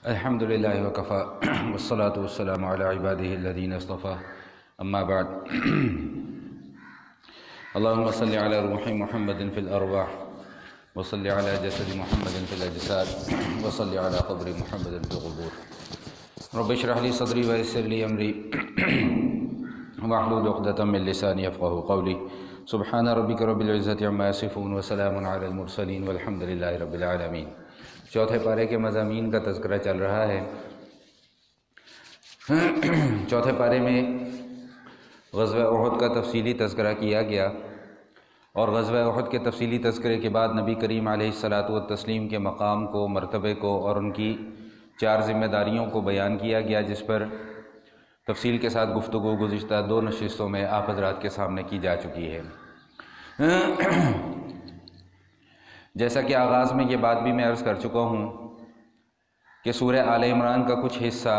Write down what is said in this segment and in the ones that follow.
الحمد لله وكفى والصلاة والسلام على عباده الذين اصطفى أما بعد اللهم صل على روح محمد في الأرواح وصل على جسد محمد في الأجساد وصل على قبر محمد في القبور رب اشرح لي صدري ويسر لي أمري واحلل عقدة من لساني يفقهوا قولي سبحان ربك رب العزة عما يصفون وسلام على المرسلين والحمد لله رب العالمين۔ چوتھے پارے کے مضامین کا تذکرہ چل رہا ہے۔ چوتھے پارے میں غزوہ احد کا تفصیلی تذکرہ کیا گیا، اور غزوہ احد کے تفصیلی تذکرے کے بعد نبی کریم علیہ الصلاۃ والتسلیم کے مقام کو، مرتبے کو اور ان کی 4 ذمہ داریوں کو بیان کیا گیا، جس پر تفصیل کے ساتھ گفتگو گزشتہ 2 نشستوں میں آپ حضرات کے سامنے کی جا چکی ہے۔ جیسا کہ آغاز میں یہ بات بھی میں عرض کر چکا ہوں کہ سورہ آل عمران کا کچھ حصہ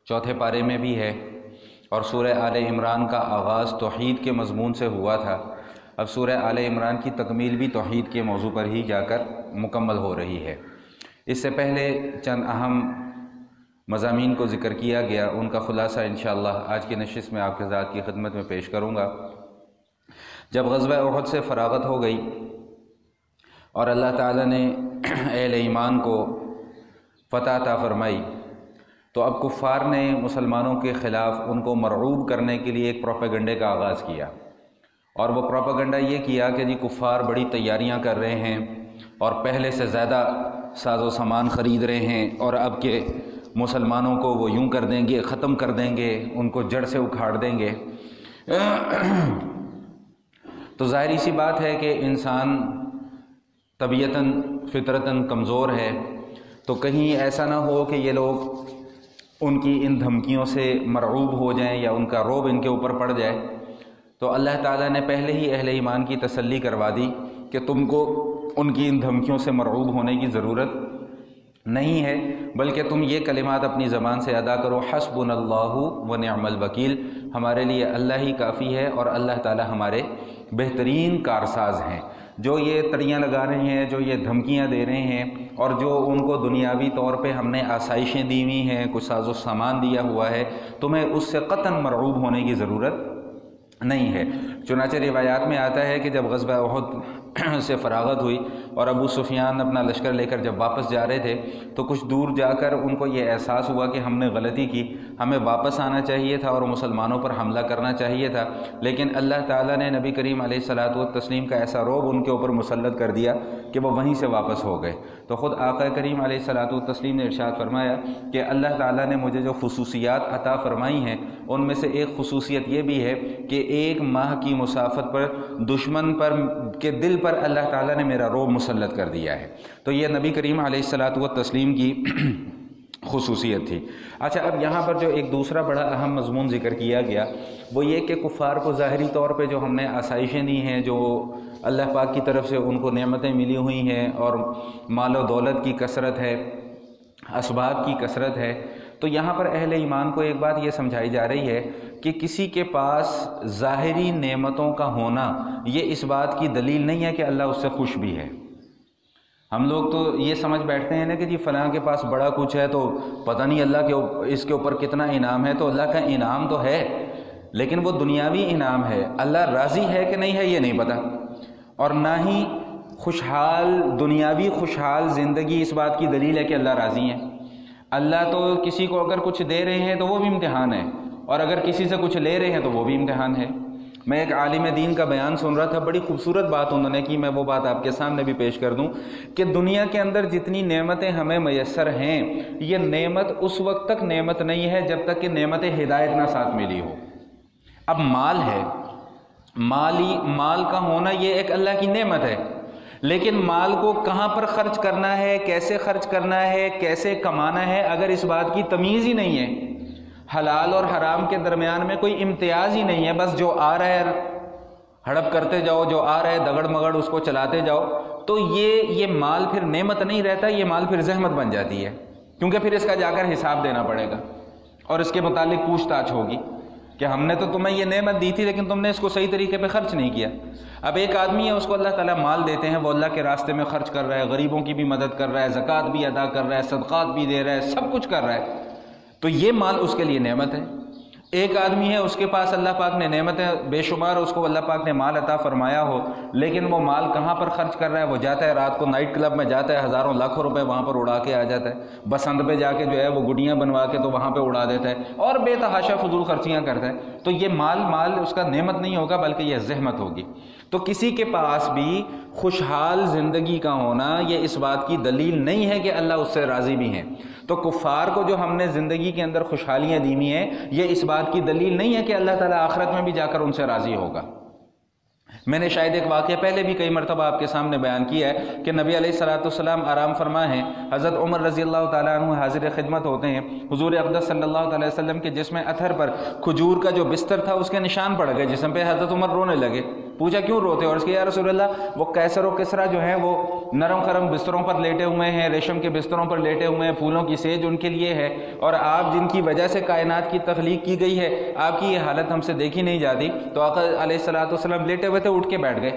چوتھے پارے میں بھی ہے، اور سورہ آل عمران کا آغاز توحید کے مضمون سے ہوا تھا۔ اب سورہ آل عمران کی تکمیل بھی توحید کے موضوع پر ہی جا کر مکمل ہو رہی ہے۔ اس سے پہلے چند اہم مضامین کو ذکر کیا گیا، ان کا خلاصہ انشاءاللہ آج کی نشست میں آپ کے ذات کی خدمت میں پیش کروں گا۔ جب غزوہ احد سے فراغت ہو گئی اور اللہ تعالیٰ نے اہل ایمان کو فتح عطا فرمائی، تو اب کفار نے مسلمانوں کے خلاف ان کو مرعوب کرنے کے لیے ایک پروپیگنڈے کا آغاز کیا، اور وہ پروپیگنڈا یہ کیا کہ جی کفار بڑی تیاریاں کر رہے ہیں اور پہلے سے زیادہ ساز و سامان خرید رہے ہیں، اور اب کے مسلمانوں کو وہ یوں کر دیں گے، ختم کر دیں گے، ان کو جڑ سے اکھاڑ دیں گے۔ تو ظاہری سی بات ہے کہ انسان طبیعتاً فطرتاً کمزور ہے، تو کہیں ایسا نہ ہو کہ یہ لوگ ان کی ان دھمکیوں سے مرعوب ہو جائیں یا ان کا رعب ان کے اوپر پڑ جائے۔ تو اللہ تعالیٰ نے پہلے ہی اہل ایمان کی تسلی کروا دی کہ تم کو ان کی ان دھمکیوں سے مرعوب ہونے کی ضرورت نہیں ہے، بلکہ تم یہ کلمات اپنی زبان سے ادا کرو، حسبنا اللہ ونعم الوکیل، ہمارے لیے اللہ ہی کافی ہے اور اللہ تعالیٰ ہمارے بہترین کارساز ہیں۔ جو یہ تڑیاں لگا رہے ہیں، جو یہ دھمکیاں دے رہے ہیں، اور جو ان کو دنیاوی طور پہ ہم نے آسائشیں دی ہوئی ہیں، کچھ ساز و سامان دیا ہوا ہے، تمہیں اس سے قطعاً مرعوب ہونے کی ضرورت نہیں ہے۔ چنانچہ روایات میں آتا ہے کہ جب غزوہ احد سے فراغت ہوئی اور ابو سفیان اپنا لشکر لے کر جب واپس جا رہے تھے، تو کچھ دور جا کر ان کو یہ احساس ہوا کہ ہم نے غلطی کی، ہمیں واپس آنا چاہیے تھا اور مسلمانوں پر حملہ کرنا چاہیے تھا، لیکن اللہ تعالیٰ نے نبی کریم علیہ الصلاۃ والتسلیم کا ایسا رعب ان کے اوپر مسلط کر دیا کہ وہ وہیں سے واپس ہو گئے۔ تو خود آقا کریم علیہ الصلاۃ والتسلیم نے ارشاد فرمایا کہ اللہ تعالیٰ نے مجھے جو خصوصیات عطا فرمائی ہیں، ان میں سے ایک خصوصیت یہ بھی ہے کہ 1 ماہ کی مسافت پر دشمن پر کے دل پر اللہ تعالیٰ نے میرا رعب مسلط کر دیا ہے۔ تو یہ نبی کریم علیہ الصلاۃ والتسلیم کی خصوصیت تھی۔ اچھا، اب یہاں پر جو ایک دوسرا بڑا اہم مضمون ذکر کیا گیا وہ یہ کہ کفار کو ظاہری طور پہ جو ہم نے آسائشیں دی ہیں، جو اللہ پاک کی طرف سے ان کو نعمتیں ملی ہوئی ہیں، اور مال و دولت کی کثرت ہے، اسباب کی کثرت ہے، تو یہاں پر اہل ایمان کو ایک بات یہ سمجھائی جا رہی ہے کہ کسی کے پاس ظاہری نعمتوں کا ہونا یہ اس بات کی دلیل نہیں ہے کہ اللہ اس سے خوش بھی ہے۔ ہم لوگ تو یہ سمجھ بیٹھتے ہیں نا کہ جی فلاں کے پاس بڑا کچھ ہے تو پتہ نہیں اللہ کے اس کے اوپر کتنا انعام ہے، تو اللہ کا انعام تو ہے، لیکن وہ دنیاوی انعام ہے، اللہ راضی ہے کہ نہیں ہے یہ نہیں پتہ، اور نہ ہی خوشحال دنیاوی خوشحال زندگی اس بات کی دلیل ہے کہ اللہ راضی ہے۔ اللہ تو کسی کو اگر کچھ دے رہے ہیں تو وہ بھی امتحان ہے، اور اگر کسی سے کچھ لے رہے ہیں تو وہ بھی امتحان ہے۔ میں ایک عالم دین کا بیان سن رہا تھا، بڑی خوبصورت بات انہوں نے کی، میں وہ بات آپ کے سامنے بھی پیش کر دوں کہ دنیا کے اندر جتنی نعمتیں ہمیں میسر ہیں، یہ نعمت اس وقت تک نعمت نہیں ہے جب تک کہ نعمت ہدایت نہ ساتھ ملی ہو۔ اب مال ہے، مال کا ہونا یہ ایک اللہ کی نعمت ہے، لیکن مال کو کہاں پر خرچ کرنا ہے، کیسے خرچ کرنا ہے، کیسے کمانا ہے، اگر اس بات کی تمیز ہی نہیں ہے، حلال اور حرام کے درمیان میں کوئی امتیاز ہی نہیں ہے، بس جو آ رہا ہے ہڑپ کرتے جاؤ، جو آ رہا ہے دگڑ مگڑ اس کو چلاتے جاؤ، تو یہ مال پھر نعمت نہیں رہتا، یہ مال پھر زحمت بن جاتی ہے، کیونکہ پھر اس کا جا کر حساب دینا پڑے گا اور اس کے متعلق پوچھ تاچھ ہوگی کہ ہم نے تو تمہیں یہ نعمت دی تھی لیکن تم نے اس کو صحیح طریقے پہ خرچ نہیں کیا۔ اب ایک آدمی ہے، اس کو اللہ تعالیٰ مال دیتے ہیں، وہ اللہ کے راستے میں خرچ کر رہا ہے، غریبوں کی بھی مدد کر رہا ہے، زکوٰۃ بھی ادا کر رہا ہے، صدقات بھی دے رہا ہے، سب کچھ کر رہا ہے، تو یہ مال اس کے لیے نعمت ہے۔ ایک آدمی ہے، اس کے پاس اللہ پاک نے نعمتیں بے شمار، اس کو اللہ پاک نے مال عطا فرمایا ہو، لیکن وہ مال کہاں پر خرچ کر رہا ہے؟ وہ جاتا ہے رات کو نائٹ کلب میں جاتا ہے، ہزاروں لاکھوں روپے وہاں پر اڑا کے آ جاتا ہے، بسنت پہ جا کے جو ہے وہ گڈیاں بنوا کے تو وہاں پہ اڑا دیتا ہے، اور بے تحاشا فضول خرچیاں کرتا ہے۔ تو یہ مال اس کا نعمت نہیں ہوگا بلکہ یہ زحمت ہوگی۔ تو کسی کے پاس بھی خوشحال زندگی کا ہونا یہ اس بات کی دلیل نہیں ہے کہ اللہ اس سے راضی بھی ہیں۔ تو کفار کو جو ہم نے زندگی کے اندر خوشحالیاں دی ہوئی ہیں، یہ اس بات کی دلیل نہیں ہے کہ اللہ تعالیٰ آخرت میں بھی جا کر ان سے راضی ہوگا۔ میں نے شاید ایک واقعہ پہلے بھی کئی مرتبہ آپ کے سامنے بیان کیا ہے کہ نبی علیہ الصلوۃ والسلام آرام فرما ہیں، حضرت عمر رضی اللہ تعالیٰ عنہ حاضر خدمت ہوتے ہیں، حضور اقدس صلی اللہ علیہ وسلم کے جسم اطہر پر کھجور کا جو بستر تھا اس کے نشان پڑ گئے جسم پہ۔ حضرت عمر رونے لگے، پوچھا کیوں روتے؟ اور اس کے یا رسول اللہ وہ کیسر و کسرا جو ہیں وہ نرم خرم بستروں پر لیٹے ہوئے ہیں، ریشم کے بستروں پر لیٹے ہوئے ہیں، پھولوں کی سیج ان کے لیے ہے، اور آپ جن کی وجہ سے کائنات کی تخلیق کی گئی ہے، آپ کی یہ حالت ہم سے دیکھی نہیں جاتی۔ تو آقا علیہ الصلوۃ والسلام لیٹے ہوئے تھے، اٹھ کے بیٹھ گئے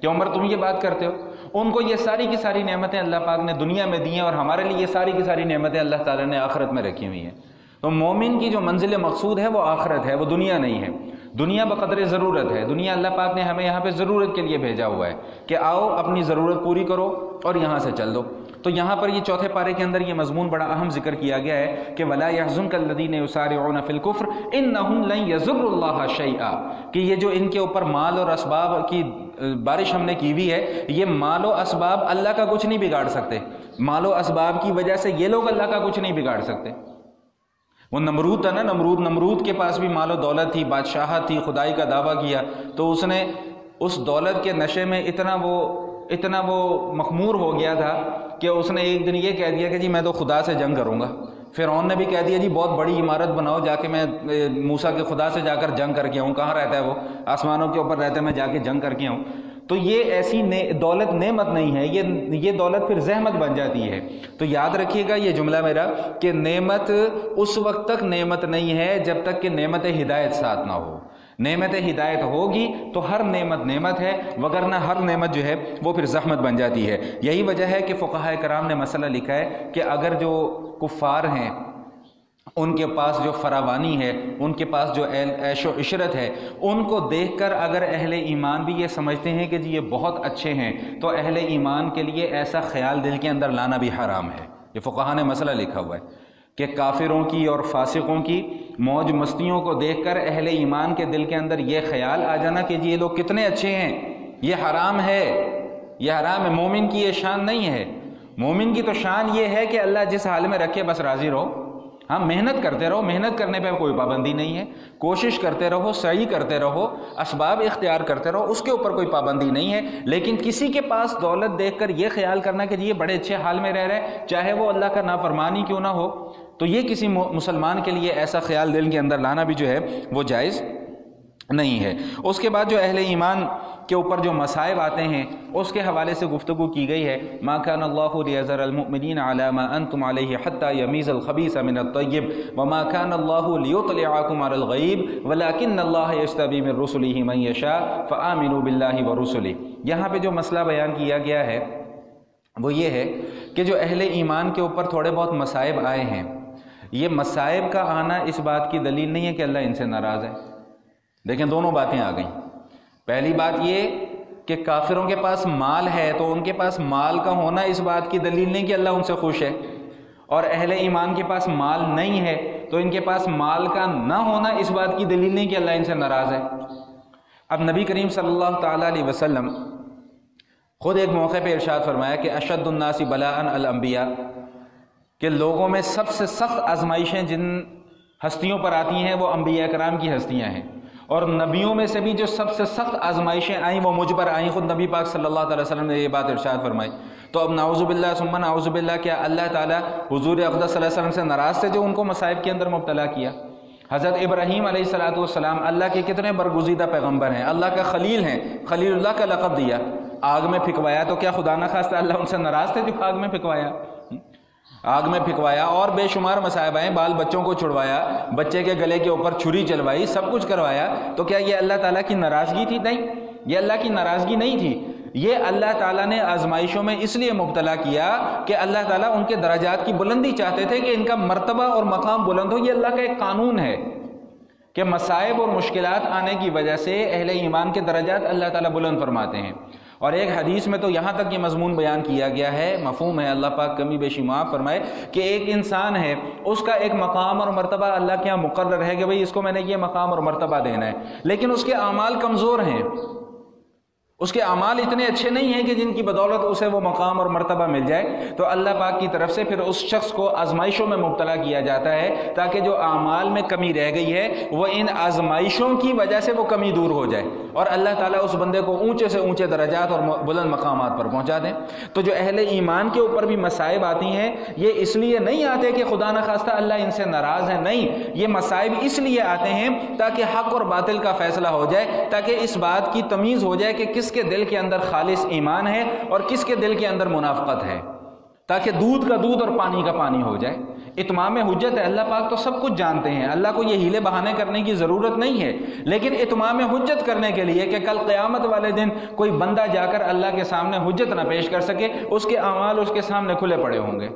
کہ عمر تم یہ بات کرتے ہو؟ ان کو یہ ساری کی ساری نعمتیں اللہ پاک نے دنیا میں دی ہیں، اور ہمارے لیے یہ ساری کی ساری نعمتیں اللہ تعالیٰ نے آخرت میں رکھی ہوئی ہیں۔ تو مومن کی جو منزل مقصود ہے وہ آخرت ہے، وہ دنیا نہیں ہے۔ دنیا بقدر ضرورت ہے، دنیا اللہ پاک نے ہمیں یہاں پہ ضرورت کے لیے بھیجا ہوا ہے کہ آؤ اپنی ضرورت پوری کرو اور یہاں سے چل دو۔ تو یہاں پر یہ چوتھے پارے کے اندر یہ مضمون بڑا اہم ذکر کیا گیا ہے کہ وَلَا يَحْزُنْكَ الَّذِينَ يُسَارِعُونَ فِي الْكُفْرِ إِنَّهُمْ لَن يَضُرُّوا اللَّهَ شَيْئًا، کہ یہ جو ان کے اوپر مال اور اسباب کی بارش ہم نے کی ہوئی ہے، یہ مال و اسباب اللہ کا کچھ نہیں بگاڑ سکتے۔ مال و اسباب کی وجہ سے یہ لوگ اللہ کا کچھ نہیں بگاڑ سکتے۔ وہ نمرود تھا نا، نمرود کے پاس بھی مال و دولت تھی، بادشاہت تھی، خدائی کا دعویٰ کیا، تو اس نے اس دولت کے نشے میں اتنا وہ مخمور ہو گیا تھا کہ اس نے ایک دن یہ کہہ دیا کہ جی میں تو خدا سے جنگ کروں گا۔ فرعون نے بھی کہہ دیا جی بہت بڑی عمارت بناؤ، جا کے میں موسیٰ کے خدا سے جا کر جنگ کر کے آؤں۔ کہاں رہتا ہے وہ؟ آسمانوں کے اوپر رہتا ہے، میں جا کے جنگ کر کے آؤں۔ تو یہ ایسی دولت نعمت نہیں ہے، یہ دولت پھر زحمت بن جاتی ہے۔ تو یاد رکھیے گا یہ جملہ میرا کہ نعمت اس وقت تک نعمت نہیں ہے جب تک کہ نعمت ہدایت ساتھ نہ ہو۔ نعمت ہدایت ہوگی تو ہر نعمت ہے، وگرنہ ہر نعمت جو ہے وہ پھر زحمت بن جاتی ہے۔ یہی وجہ ہے کہ فقہاء کرام نے مسئلہ لکھا ہے کہ اگر جو کفار ہیں ان کے پاس جو فراوانی ہے، ان کے پاس جو عیش و عشرت ہے، ان کو دیکھ کر اگر اہل ایمان بھی یہ سمجھتے ہیں کہ جی یہ بہت اچھے ہیں، تو اہل ایمان کے لیے ایسا خیال دل کے اندر لانا بھی حرام ہے۔ یہ فقہاء نے مسئلہ لکھا ہوا ہے کہ کافروں کی اور فاسقوں کی موج مستیوں کو دیکھ کر اہل ایمان کے دل کے اندر یہ خیال آ جانا کہ جی یہ لوگ کتنے اچھے ہیں، یہ حرام ہے، یہ حرام ہے۔ مومن کی یہ شان نہیں ہے۔ مومن کی تو شان یہ ہے کہ اللہ جس حال میں رکھے بس راضی رہو۔ ہاں محنت کرتے رہو، محنت کرنے پہ کوئی پابندی نہیں ہے، کوشش کرتے رہو، سعی کرتے رہو، اسباب اختیار کرتے رہو، اس کے اوپر کوئی پابندی نہیں ہے۔ لیکن کسی کے پاس دولت دیکھ کر یہ خیال کرنا کہ جی یہ بڑے اچھے حال میں رہ رہے ہیں، چاہے وہ اللہ کا نافرمانی کیوں نہ ہو، تو یہ کسی مسلمان کے لیے ایسا خیال دل کے اندر لانا بھی جو ہے وہ جائز نہیں ہے۔ اس کے بعد جو اہل ایمان کے اوپر جو مصائب آتے ہیں اس کے حوالے سے گفتگو کی گئی ہے۔ ما كان الله ليذر المؤمنين على ما انتم عليه حتى يميز الخبيث من الطيب وما كان الله ليطلعكم على الغيب ولكن الله يجتبي من رسله من يشاء فآمنوا بالله ورسله۔ یہاں پہ جو مسئلہ بیان کیا گیا ہے وہ یہ ہے کہ جو اہل ایمان کے اوپر تھوڑے بہت مصائب آئے ہیں، یہ مصائب کا آنا اس بات کی دلیل نہیں ہے کہ اللہ ان سے ناراض ہے۔ دیکھیں دونوں باتیں آ گئیں۔ پہلی بات یہ کہ کافروں کے پاس مال ہے تو ان کے پاس مال کا ہونا اس بات کی دلیل نہیں کہ اللہ ان سے خوش ہے، اور اہل ایمان کے پاس مال نہیں ہے تو ان کے پاس مال کا نہ ہونا اس بات کی دلیل نہیں کہ اللہ ان سے ناراض ہے۔ اب نبی کریم صلی اللہ تعالیٰ علیہ وسلم خود ایک موقع پہ ارشاد فرمایا کہ اشد الناس بلاء الانبیاء، کہ لوگوں میں سب سے سخت آزمائشیں جن ہستیوں پر آتی ہیں وہ انبیاء کرام کی ہستیاں ہیں، اور نبیوں میں سے بھی جو سب سے سخت آزمائشیں آئیں وہ مجھ پر آئیں۔ خود نبی پاک صلی اللہ علیہ وسلم نے یہ بات ارشاد فرمائی۔ تو اب نعوذ باللہ ثم نعوذ باللہ، کیا اللہ تعالیٰ حضور اقدس صلی اللہ علیہ وسلم سے ناراض تھے جو ان کو مصائب کے اندر مبتلا کیا؟ حضرت ابراہیم علیہ السلام اللہ کے کتنے برگزیدہ پیغمبر ہیں، اللہ کا خلیل ہیں، خلیل اللہ کا لقب دیا، آگ میں پھکوایا، تو کیا خدا نہ خواستہ اللہ ان سے ناراض تھے جو آگ میں پھکوایا؟ آگ میں پھینکوایا اور بے شمار مصائب آئے، بال بچوں کو چھڑوایا، بچے کے گلے کے اوپر چھری چلوائی، سب کچھ کروایا، تو کیا یہ اللہ تعالیٰ کی ناراضگی تھی؟ نہیں، یہ اللہ کی ناراضگی نہیں تھی، یہ اللہ تعالیٰ نے آزمائشوں میں اس لیے مبتلا کیا کہ اللہ تعالیٰ ان کے درجات کی بلندی چاہتے تھے کہ ان کا مرتبہ اور مقام بلند ہو۔ یہ اللہ کا ایک قانون ہے کہ مصائب اور مشکلات آنے کی وجہ سے اہل ایمان کے درجات اللہ تعالیٰ بلند فرماتے ہیں۔ اور ایک حدیث میں تو یہاں تک یہ مضمون بیان کیا گیا ہے، مفہوم ہے، اللہ پاک کمی بیشی معاف فرمائے، کہ ایک انسان ہے، اس کا ایک مقام اور مرتبہ اللہ کے یہاں مقرر ہے کہ بھئی اس کو میں نے یہ مقام اور مرتبہ دینا ہے، لیکن اس کے اعمال کمزور ہیں، اس کے اعمال اتنے اچھے نہیں ہیں کہ جن کی بدولت اسے وہ مقام اور مرتبہ مل جائے، تو اللہ پاک کی طرف سے پھر اس شخص کو آزمائشوں میں مبتلا کیا جاتا ہے تاکہ جو اعمال میں کمی رہ گئی ہے وہ ان آزمائشوں کی وجہ سے وہ کمی دور ہو جائے اور اللہ تعالیٰ اس بندے کو اونچے سے اونچے درجات اور بلند مقامات پر پہنچا دیں۔ تو جو اہل ایمان کے اوپر بھی مصائب آتی ہیں، یہ اس لیے نہیں آتے کہ خدا نخواستہ اللہ ان سے ناراض ہے، نہیں، یہ مصائب اس لیے آتے ہیں تاکہ حق اور باطل کا فیصلہ ہو جائے، تاکہ اس بات کی تمیز ہو جائے کہ کس کے دل کے اندر خالص ایمان ہے اور کس کے دل کے اندر منافقت ہے، تاکہ دودھ کا دودھ اور پانی کا پانی ہو جائے۔ اتمام حجت ہے، اللہ پاک تو سب کچھ جانتے ہیں، اللہ کو یہ ہیلے بہانے کرنے کی ضرورت نہیں ہے، لیکن اتمام حجت کرنے کے لیے کہ کل قیامت والے دن کوئی بندہ جا کر اللہ کے سامنے حجت نہ پیش کر سکے، اس کے اعمال اس کے سامنے کھلے پڑے ہوں گے،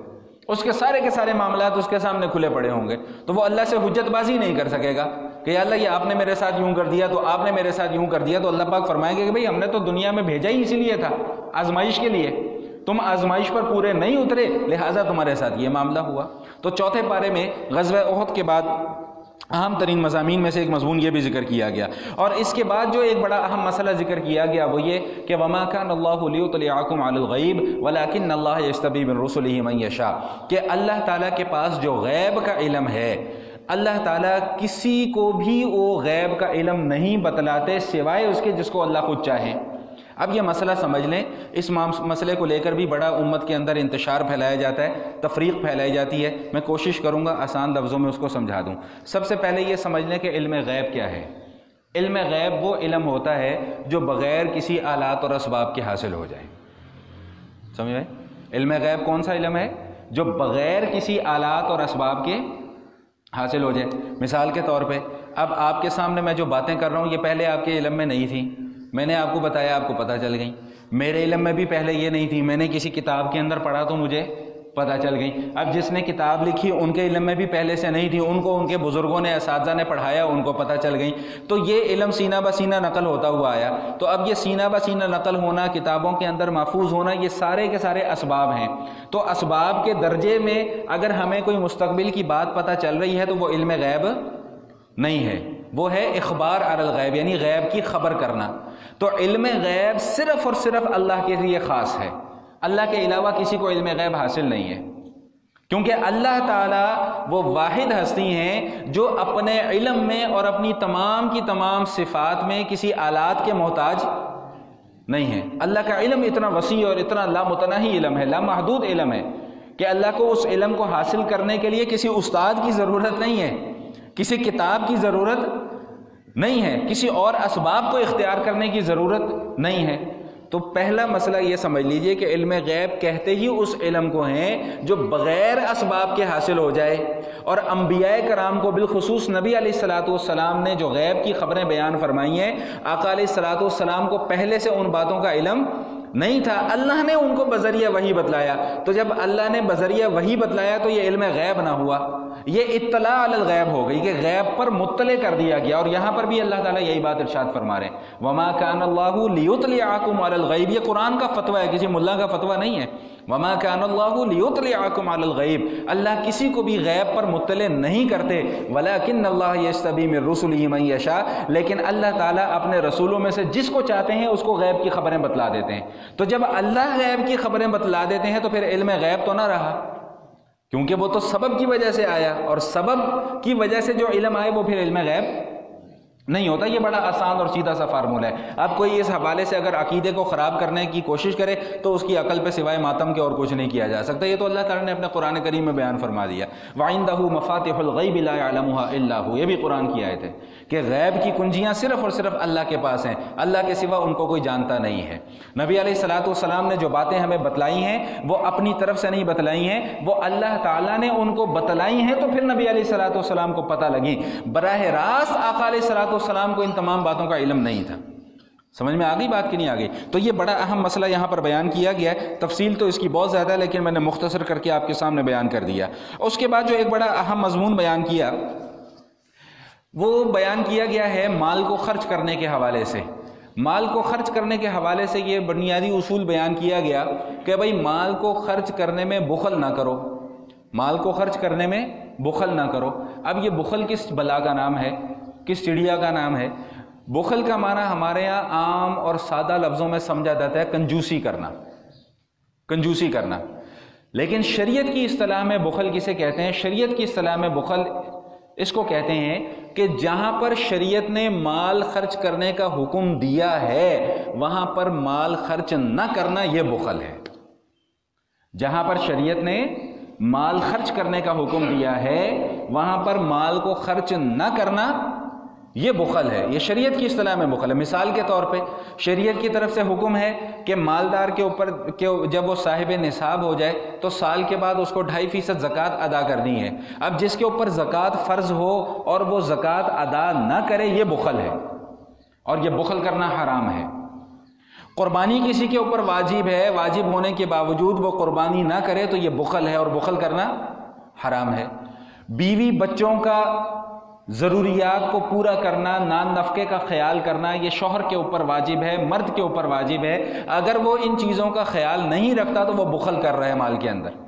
اس کے سارے معاملات اس کے سامنے کھلے پڑے ہوں گے، تو وہ اللہ سے حجت بازی نہیں کر سکے گا کہ یا اللہ یہ آپ نے میرے ساتھ یوں کر دیا، تو آپ نے میرے ساتھ یوں کر دیا، تو اللہ پاک فرمائیں گے کہ بھئی ہم نے تو دنیا میں بھیجا ہی اسی لیے تھا، آزمائش کے لیے، تم آزمائش پر پورے نہیں اترے لہٰذا تمہارے ساتھ یہ معاملہ ہوا۔ تو چوتھے پارے میں غزوہ احد کے بعد اہم ترین مضامین میں سے ایک مضمون یہ بھی ذکر کیا گیا، اور اس کے بعد جو ایک بڑا اہم مسئلہ ذکر کیا گیا وہ یہ کہ وما كان الله ليطلعكم على الغيب ولكن الله يجتبي من رسله من يشاء، کہ اللہ تعالیٰ کے پاس جو غیب کا علم ہے، اللہ تعالیٰ کسی کو بھی وہ غیب کا علم نہیں بتلاتے سوائے اس کے جس کو اللہ خود چاہے۔ اب یہ مسئلہ سمجھ لیں، اس مسئلے کو لے کر بھی بڑا امت کے اندر انتشار پھیلایا جاتا ہے، تفریق پھیلائی جاتی ہے، میں کوشش کروں گا آسان لفظوں میں اس کو سمجھا دوں۔ سب سے پہلے یہ سمجھ لیں کہ علم غیب کیا ہے۔ علم غیب وہ علم ہوتا ہے جو بغیر کسی آلات اور اسباب کے حاصل ہو جائے، سمجھ میں؟ علم غیب کون سا علم ہے؟ جو بغیر کسی آلات اور اسباب کے حاصل ہو جائے۔ مثال کے طور پہ اب آپ کے سامنے میں جو باتیں کر رہا ہوں یہ پہلے آپ کے علم میں نہیں تھی، میں نے آپ کو بتایا، آپ کو پتہ چل گئی۔ میرے علم میں بھی پہلے یہ نہیں تھی، میں نے کسی کتاب کے اندر پڑھا تو مجھے پتہ چل گئی۔ اب جس نے کتاب لکھی ان کے علم میں بھی پہلے سے نہیں تھی، ان کو ان کے بزرگوں نے، اساتذہ نے پڑھایا، ان کو پتہ چل گئی، تو یہ علم سینہ بہ سینہ نقل ہوتا ہوا آیا۔ تو اب یہ سینہ بہ سینہ نقل ہونا، کتابوں کے اندر محفوظ ہونا، یہ سارے کے سارے اسباب ہیں۔ تو اسباب کے درجے میں اگر ہمیں کوئی مستقبل کی بات پتہ چل رہی ہے تو وہ علم غیب نہیں ہے، وہ ہے اخبار علی الغیب، یعنی غیب کی خبر کرنا۔ تو علم غیب صرف اور صرف اللہ کے لیے خاص ہے، اللہ کے علاوہ کسی کو علم غیب حاصل نہیں ہے، کیونکہ اللہ تعالیٰ وہ واحد ہستی ہیں جو اپنے علم میں اور اپنی تمام کی تمام صفات میں کسی آلات کے محتاج نہیں ہے۔ اللہ کا علم اتنا وسیع اور اتنا لامتناہی علم ہے، لامحدود علم ہے کہ اللہ کو اس علم کو حاصل کرنے کے لیے کسی استاد کی ضرورت نہیں ہے، کسی کتاب کی ضرورت نہیں ہے، کسی اور اسباب کو اختیار کرنے کی ضرورت نہیں ہے۔ تو پہلا مسئلہ یہ سمجھ لیجئے کہ علم غیب کہتے ہی اس علم کو ہیں جو بغیر اسباب کے حاصل ہو جائے، اور انبیاء کرام کو بالخصوص نبی علیہ الصلوۃ والسلام نے جو غیب کی خبریں بیان فرمائی ہیں، آقا علیہ الصلوۃ والسلام کو پہلے سے ان باتوں کا علم نہیں تھا، اللہ نے ان کو بذریعہ وحی بتلایا۔ تو جب اللہ نے بذریعہ وحی بتلایا تو یہ علم غیب نہ ہوا، یہ اطلاع علی الغیب ہو گئی کہ غیب پر مطلع کر دیا گیا۔ اور یہاں پر بھی اللہ تعالیٰ یہی بات ارشاد فرما رہے ہیں، وما كان الله ليطلعكم على الغیب، یہ قرآن کا فتویٰ ہے، کسی ملا کا فتویٰ نہیں ہے۔ وما كان الله ليطلعكم على الغیب، اللہ کسی کو بھی غیب پر مطلع نہیں کرتے، ولكن الله يجتبي من رسله من يشاء، لیکن اللہ تعالیٰ اپنے رسولوں میں سے جس کو چاہتے ہیں اس کو غیب کی خبریں بتلا دیتے ہیں۔ تو جب اللہ غیب کی خبریں بتلا دیتے ہیں تو پھر علم غیب تو نہ رہا، کیونکہ وہ تو سبب کی وجہ سے آیا، اور سبب کی وجہ سے جو علم آئے وہ پھر علم غیب نہیں ہوتا. یہ بڑا آسان اور سیدھا سا فارمولہ ہے. اب کوئی اس حوالے سے اگر عقیدے کو خراب کرنے کی کوشش کرے تو اس کی عقل پہ سوائے ماتم کے اور کچھ نہیں کیا جا سکتا. یہ تو اللہ تعالیٰ نے اپنے قرآن کریم میں بیان فرما دیا. وَعِندَهُ مَفَاتِحُ الْغَيْبِ لَا يَعْلَمُهَا إِلَّا هُوَ. یہ بھی قرآن کی آیت ہے کہ غیب کی کنجیاں صرف اور صرف اللہ کے پاس ہیں, اللہ کے سوا ان کو کوئی جانتا نہیں ہے. نبی علیہ الصلوۃ والسلام نے جو باتیں ہمیں بتلائی ہیں وہ اپنی طرف سے نہیں بتلائی ہیں, وہ اللہ تعالیٰ نے ان کو بتلائی ہیں, تو پھر نبی علیہ الصلوۃ والسلام کو پتہ لگی. براہ راست آقا علیہ الصلوۃ والسلام کو ان تمام باتوں کا علم نہیں تھا. سمجھ میں آ گئی بات کہ نہیں آ گئی؟ تو یہ بڑا اہم مسئلہ یہاں پر بیان کیا گیا ہے. تفصیل تو اس کی بہت زیادہ ہے لیکن میں نے مختصر کر کے آپ کے سامنے بیان کر دیا. اس کے بعد جو ایک بڑا اہم مضمون بیان کیا وہ بیان کیا گیا ہے مال کو خرچ کرنے کے حوالے سے. مال کو خرچ کرنے کے حوالے سے یہ بنیادی اصول بیان کیا گیا کہ بھئی مال کو خرچ کرنے میں بخل نہ کرو, مال کو خرچ کرنے میں بخل نہ کرو. اب یہ بخل کس بلا کا نام ہے, کس چڑیا کا نام ہے؟ بخل کا معنی ہمارے یہاں عام اور سادہ لفظوں میں سمجھا جاتا ہے کنجوسی کرنا, کنجوسی کرنا. لیکن شریعت کی اصطلاح میں بخل کسے کہتے ہیں؟ شریعت کی اصطلاح میں بخل اس کو کہتے ہیں کہ جہاں پر شریعت نے مال خرچ کرنے کا حکم دیا ہے وہاں پر مال خرچ نہ کرنا یہ بخل ہے. جہاں پر شریعت نے مال خرچ کرنے کا حکم دیا ہے وہاں پر مال کو خرچ نہ کرنا یہ بخل ہے. یہ شریعت کی اصطلاح میں بخل ہے. مثال کے طور پہ شریعت کی طرف سے حکم ہے کہ مالدار کے اوپر جب وہ صاحب نصاب ہو جائے تو سال کے بعد اس کو 2.5% زکوٰۃ ادا کرنی ہے. اب جس کے اوپر زکوٰۃ فرض ہو اور وہ زکوٰۃ ادا نہ کرے یہ بخل ہے, اور یہ بخل کرنا حرام ہے. قربانی کسی کے اوپر واجب ہے, واجب ہونے کے باوجود وہ قربانی نہ کرے تو یہ بخل ہے اور بخل کرنا حرام ہے. بیوی بچوں کا ضروریات کو پورا کرنا, نان نفقے کا خیال کرنا یہ شوہر کے اوپر واجب ہے, مرد کے اوپر واجب ہے. اگر وہ ان چیزوں کا خیال نہیں رکھتا تو وہ بخل کر رہا ہے مال کے اندر.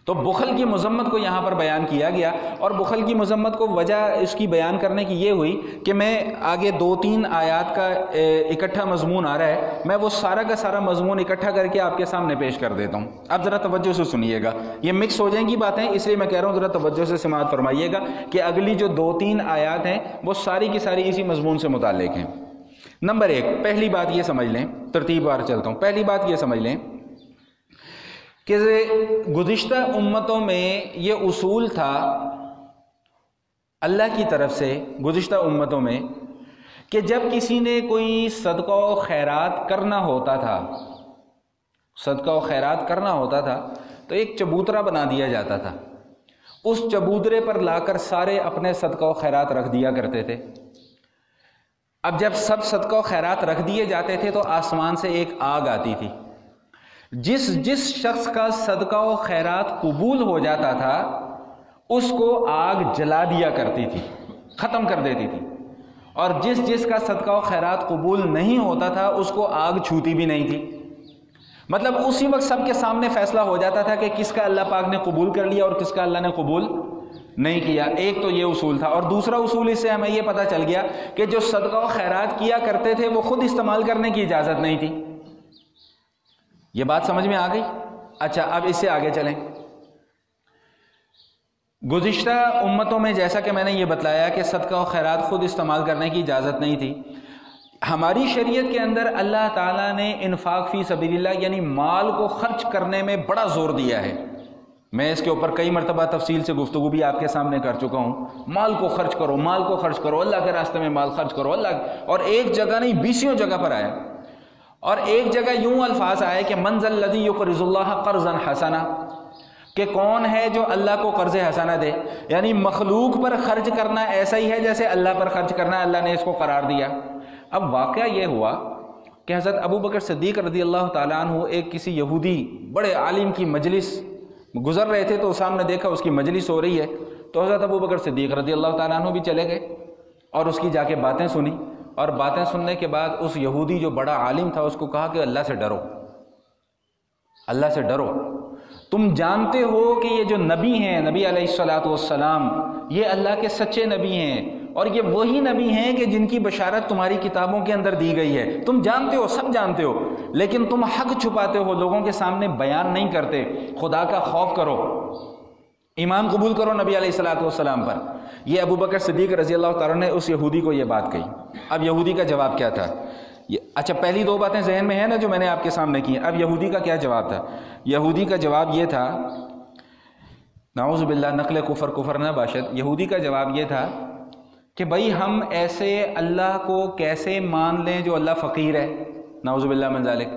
تو بخل کی مذمت کو یہاں پر بیان کیا گیا, اور بخل کی مذمت کو وجہ اس کی بیان کرنے کی یہ ہوئی کہ میں آگے 2-3 آیات کا اکٹھا مضمون آ رہا ہے, میں وہ سارا کا سارا مضمون اکٹھا کر کے آپ کے سامنے پیش کر دیتا ہوں. اب ذرا توجہ سے سنیے گا, یہ مکس ہو جائیں گی باتیں, اس لیے میں کہہ رہا ہوں ذرا توجہ سے سماعت فرمائیے گا کہ اگلی جو 2-3 آیات ہیں وہ ساری کی ساری اسی مضمون سے متعلق ہیں. نمبر 1, پہلی بات یہ سمجھ لیں, ترتیب وار چلتا ہوں. پہلی بات یہ سمجھ لیں کہ گزشتہ امتوں میں یہ اصول تھا اللہ کی طرف سے گزشتہ امتوں میں کہ جب کسی نے کوئی صدقہ و خیرات کرنا ہوتا تھا, صدقہ و خیرات کرنا ہوتا تھا تو ایک چبوترا بنا دیا جاتا تھا. اس چبوترے پر لا کر سارے اپنے صدقہ و خیرات رکھ دیا کرتے تھے. اب جب سب صدقہ و خیرات رکھ دیے جاتے تھے تو آسمان سے ایک آگ آتی تھی. جس شخص کا صدقہ و خیرات قبول ہو جاتا تھا اس کو آگ جلا دیا کرتی تھی, ختم کر دیتی تھی, اور جس کا صدقہ و خیرات قبول نہیں ہوتا تھا اس کو آگ چھوتی بھی نہیں تھی. مطلب اسی وقت سب کے سامنے فیصلہ ہو جاتا تھا کہ کس کا اللہ پاک نے قبول کر لیا اور کس کا اللہ نے قبول نہیں کیا. ایک تو یہ اصول تھا. اور دوسرا اصول اس سے ہمیں یہ پتہ چل گیا کہ جو صدقہ و خیرات کیا کرتے تھے وہ خود استعمال کرنے کی اجازت نہیں تھی. یہ بات سمجھ میں آ گئی؟ اچھا, اب اس سے آگے چلیں. گزشتہ امتوں میں جیسا کہ میں نے یہ بتلایا کہ صدقہ و خیرات خود استعمال کرنے کی اجازت نہیں تھی. ہماری شریعت کے اندر اللہ تعالیٰ نے انفاق فی سبیل اللہ یعنی مال کو خرچ کرنے میں بڑا زور دیا ہے. میں اس کے اوپر کئی مرتبہ تفصیل سے گفتگو بھی آپ کے سامنے کر چکا ہوں. مال کو خرچ کرو, مال کو خرچ کرو, اللہ کے راستے میں مال خرچ کرو, اللہ. اور ایک جگہ نہیں 20 جگہ پر آیا. اور ایک جگہ یوں الفاظ آئے کہ من ذا الذی یقرض اللہ قرضا حسنا, کہ کون ہے جو اللہ کو قرض حسنہ دے. یعنی مخلوق پر خرچ کرنا ایسا ہی ہے جیسے اللہ پر خرچ کرنا, اللہ نے اس کو قرار دیا. اب واقعہ یہ ہوا کہ حضرت ابو بکر صدیق رضی اللہ تعالیٰ عنہ ایک کسی یہودی بڑے عالم کی مجلس گزر رہے تھے تو سامنے دیکھا اس کی مجلس ہو رہی ہے, تو حضرت ابو بکر صدیق رضی اللہ تعالیٰ عنہ بھی چلے گئے اور اس کی جا کے باتیں سنی. اور باتیں سننے کے بعد اس یہودی جو بڑا عالم تھا اس کو کہا کہ اللہ سے ڈرو, اللہ سے ڈرو. تم جانتے ہو کہ یہ جو نبی ہیں, نبی علیہ الصلوۃ والسلام, یہ اللہ کے سچے نبی ہیں, اور یہ وہی نبی ہیں کہ جن کی بشارت تمہاری کتابوں کے اندر دی گئی ہے. تم جانتے ہو, سب جانتے ہو, لیکن تم حق چھپاتے ہو, لوگوں کے سامنے بیان نہیں کرتے. خدا کا خوف کرو, ایمان قبول کرو نبی علیہ الصلوۃ والسلام پر. یہ ابو بکر صدیق رضی اللہ تعالیٰ نے اس یہودی کو یہ بات کہی. اب یہودی کا جواب کیا تھا؟ اچھا پہلی دو باتیں ذہن میں ہیں نا جو میں نے آپ کے سامنے کی ہیں. اب یہودی کا کیا جواب تھا؟ یہودی کا جواب یہ تھا، نعوذ باللہ نقل کفر نہ باشد، یہودی کا جواب یہ تھا کہ بھائی ہم ایسے اللہ کو کیسے مان لیں جو اللہ فقیر ہے، نعوذ باللہ من ذالک.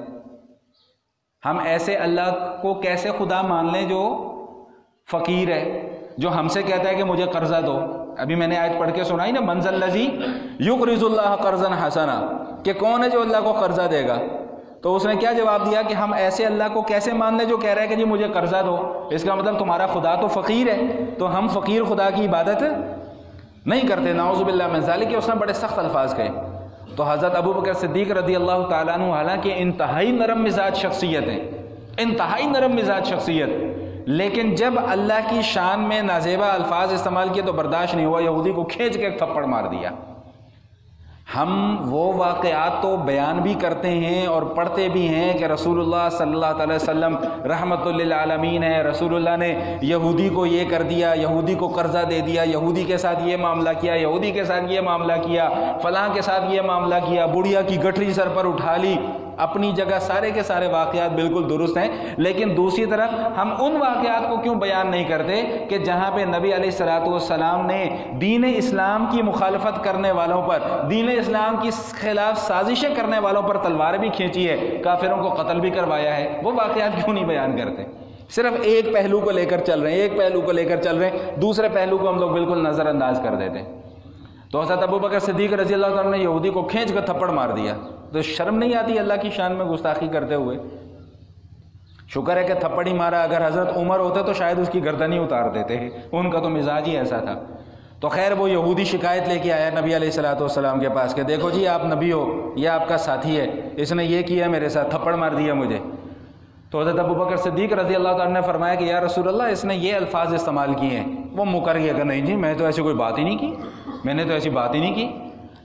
ہم ایسے اللہ کو کیسے خدا مان لیں جو فقیر ہے، جو ہم سے کہتا ہے کہ مجھے قرضہ دو. ابھی میں نے آیت پڑھ کے سنائی نا، من ذا الذی یقرض اللہ قرضا حسنا، کہ کون ہے جو اللہ کو قرضہ دے گا. تو اس نے کیا جواب دیا کہ ہم ایسے اللہ کو کیسے مان لیں جو کہہ رہا ہے کہ جی مجھے قرضہ دو. اس کا مطلب تمہارا خدا تو فقیر ہے، تو ہم فقیر خدا کی عبادت نہیں کرتے. نعوذ باللہ من ذالک. کہ اس نے بڑے سخت الفاظ کہے. تو حضرت ابو بکر صدیق رضی اللہ تعالیٰ عنہ حالانکہ انتہائی نرم مزاج شخصیت ہیں، انتہائی نرم مزاج شخصیت، لیکن جب اللہ کی شان میں نازیبا الفاظ استعمال کیے تو برداشت نہیں ہوا، یہودی کو کھینچ کے ایک تھپڑ مار دیا. ہم وہ واقعات تو بیان بھی کرتے ہیں اور پڑھتے بھی ہیں کہ رسول اللہ صلی اللہ علیہ وسلم رحمت للعالمین ہے، رسول اللہ نے یہودی کو یہ کر دیا، یہودی کو قرضہ دے دیا، یہودی کے ساتھ یہ معاملہ کیا، یہودی کے ساتھ یہ معاملہ کیا، فلاں کے ساتھ یہ معاملہ کیا، بڑھیا کی گٹھری سر پر اٹھا لی. اپنی جگہ سارے کے سارے واقعات بالکل درست ہیں، لیکن دوسری طرف ہم ان واقعات کو کیوں بیان نہیں کرتے کہ جہاں پہ نبی علیہ الصلوۃ والسلام نے دین اسلام کی مخالفت کرنے والوں پر، دین اسلام کی خلاف سازشیں کرنے والوں پر تلوار بھی کھینچی ہے، کافروں کو قتل بھی کروایا ہے. وہ واقعات کیوں نہیں بیان کرتے؟ صرف ایک پہلو کو لے کر چل رہے ہیں، ایک پہلو کو لے کر چل رہے ہیں، دوسرے پہلو کو ہم لوگ بالکل نظر انداز کر دیتے ہیں. تو حضرت ابو بکر صدیق رضی اللہ تعالیٰ نے یہودی کو کھینچ کر تھپڑ مار دیا. تو شرم نہیں آتی اللہ کی شان میں گستاخی کرتے ہوئے؟ شکر ہے کہ تھپڑ ہی مارا، اگر حضرت عمر ہوتے تو شاید اس کی گردن ہی اتار دیتے ہیں، ان کا تو مزاج ہی ایسا تھا. تو خیر وہ یہودی شکایت لے کے آیا نبی علیہ الصلوۃ والسلام کے پاس کہ دیکھو جی آپ نبی ہو، یہ آپ کا ساتھی ہے، اس نے یہ کیا میرے ساتھ، تھپڑ مار دیا مجھے. تو حضرت ابو بکر صدیق رضی اللہ تعالیٰ نے فرمایا کہ یا رسول اللہ اس نے یہ الفاظ استعمال کیے ہیں. وہ مکر گیا کہ نہیں جی میں تو ایسی کوئی بات ہی نہیں کی، میں نے تو ایسی بات ہی نہیں کی.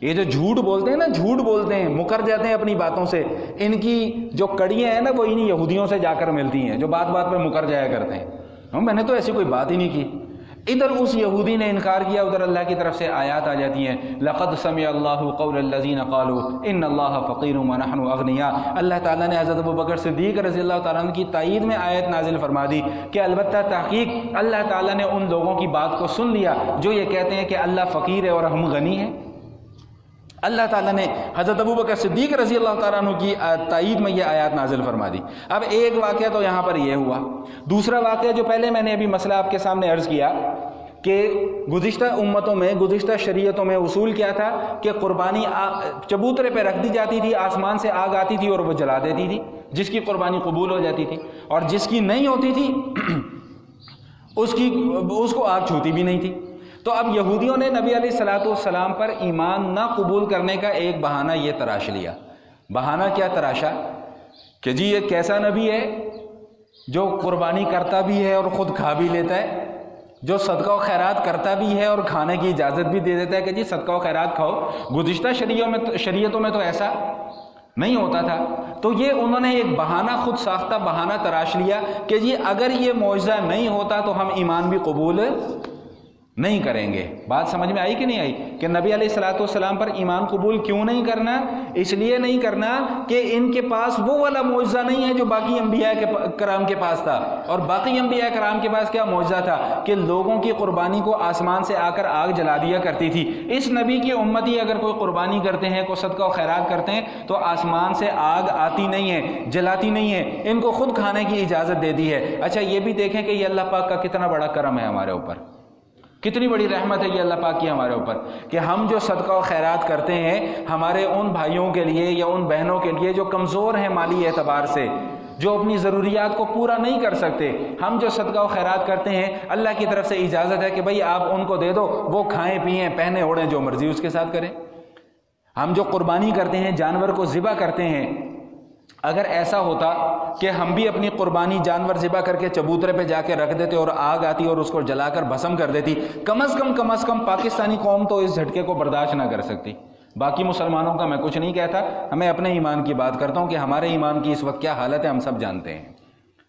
یہ جو جھوٹ بولتے ہیں نا، جھوٹ بولتے ہیں، مکر جاتے ہیں اپنی باتوں سے، ان کی جو کڑیاں ہیں نا وہ انہی یہودیوں سے جا کر ملتی ہیں جو بات بات پہ مکر جایا کرتے ہیں. میں نے تو ایسی کوئی بات ہی نہیں کی. ادھر اس یہودی نے انکار کیا، ادھر اللہ کی طرف سے آیات آ جاتی ہیں، لقد سمع اللہ قول الذین قالوا ان اللہ فقیر ونحن اغنیاء. اللہ تعالیٰ نے حضرت ابو بکر صدیق رضی اللہ تعالیٰ عنہ کی تائید میں آیت نازل فرما دی کہ البتہ تحقیق اللہ تعالیٰ نے ان لوگوں کی بات کو سن لیا جو یہ کہتے ہیں کہ اللہ فقیر ہے اور ہم غنی ہیں. اللہ تعالیٰ نے حضرت ابو بکر صدیق رضی اللہ تعالیٰ عنہ کی تائید میں یہ آیات نازل فرما دی. اب ایک واقعہ تو یہاں پر یہ ہوا. دوسرا واقعہ جو پہلے میں نے ابھی مسئلہ آپ کے سامنے عرض کیا کہ گزشتہ امتوں میں، گزشتہ شریعتوں میں اصول کیا تھا کہ قربانی چبوترے پہ رکھ دی جاتی تھی، آسمان سے آگ آتی تھی اور وہ جلا دیتی تھی، جس کی قربانی قبول ہو جاتی تھی، اور جس کی نہیں ہوتی تھی اس کو آگ چھوتی بھی نہیں تھی. تو اب یہودیوں نے نبی علیہ الصلوۃ والسلام پر ایمان نہ قبول کرنے کا ایک بہانہ یہ تراش لیا. بہانہ کیا تراشا کہ جی یہ کیسا نبی ہے جو قربانی کرتا بھی ہے اور خود کھا بھی لیتا ہے، جو صدقہ و خیرات کرتا بھی ہے اور کھانے کی اجازت بھی دے دیتا ہے کہ جی صدقہ و خیرات کھاؤ. گزشتہ شریعتوں میں تو ایسا نہیں ہوتا تھا. تو یہ انہوں نے ایک بہانہ، خود ساختہ بہانہ تراش لیا کہ جی اگر یہ معجزہ نہیں ہوتا تو ہم ایمان بھی قبول نہیں کریں گے. بات سمجھ میں آئی کہ نہیں آئی کہ نبی علیہ الصلوۃ والسلام پر ایمان قبول کیوں نہیں کرنا؟ اس لیے نہیں کرنا کہ ان کے پاس وہ والا معجزہ نہیں ہے جو باقی انبیاء کرام کے پاس تھا. اور باقی انبیاء کرام کے پاس کیا معجزہ تھا کہ لوگوں کی قربانی کو آسمان سے آ کر آگ جلا دیا کرتی تھی. اس نبی کی امتی اگر کوئی قربانی کرتے ہیں، کوئی صدقہ و خیرات کرتے ہیں تو آسمان سے آگ آتی نہیں ہے، جلاتی نہیں ہے، ان کو خود کھانے کی اجازت دے دی ہے. اچھا یہ بھی دیکھیں کہ یہ اللہ پاک کا کتنا بڑا کرم ہے ہمارے اوپر، کتنی بڑی رحمت ہے یہ اللہ پاک کی ہمارے اوپر کہ ہم جو صدقہ و خیرات کرتے ہیں ہمارے ان بھائیوں کے لیے یا ان بہنوں کے لیے جو کمزور ہیں مالی اعتبار سے، جو اپنی ضروریات کو پورا نہیں کر سکتے، ہم جو صدقہ و خیرات کرتے ہیں اللہ کی طرف سے اجازت ہے کہ بھئی آپ ان کو دے دو، وہ کھائیں پئیں پہنے اوڑھیں جو مرضی اس کے ساتھ کریں. ہم جو قربانی کرتے ہیں، جانور کو ذبح کرتے ہیں، اگر ایسا ہوتا کہ ہم بھی اپنی قربانی جانور ذبح کر کے چبوترے پہ جا کے رکھ دیتے اور آگ آتی اور اس کو جلا کر بھسم کر دیتی، کم از کم پاکستانی قوم تو اس جھٹکے کو برداشت نہ کر سکتی. باقی مسلمانوں کا میں کچھ نہیں کہتا، میں اپنے ایمان کی بات کرتا ہوں کہ ہمارے ایمان کی اس وقت کیا حالت ہے ہم سب جانتے ہیں.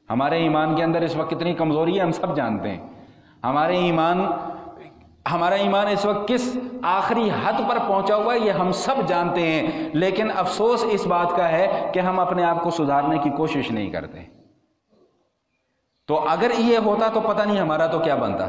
ہمارے ایمان کے اندر اس وقت کتنی کمزوری ہے ہم سب جانتے ہیں. ہمارا ایمان اس وقت کس آخری حد پر پہنچا ہوا ہے یہ ہم سب جانتے ہیں، لیکن افسوس اس بات کا ہے کہ ہم اپنے آپ کو سدھارنے کی کوشش نہیں کرتے۔ تو اگر یہ ہوتا تو پتہ نہیں ہمارا تو کیا بنتا۔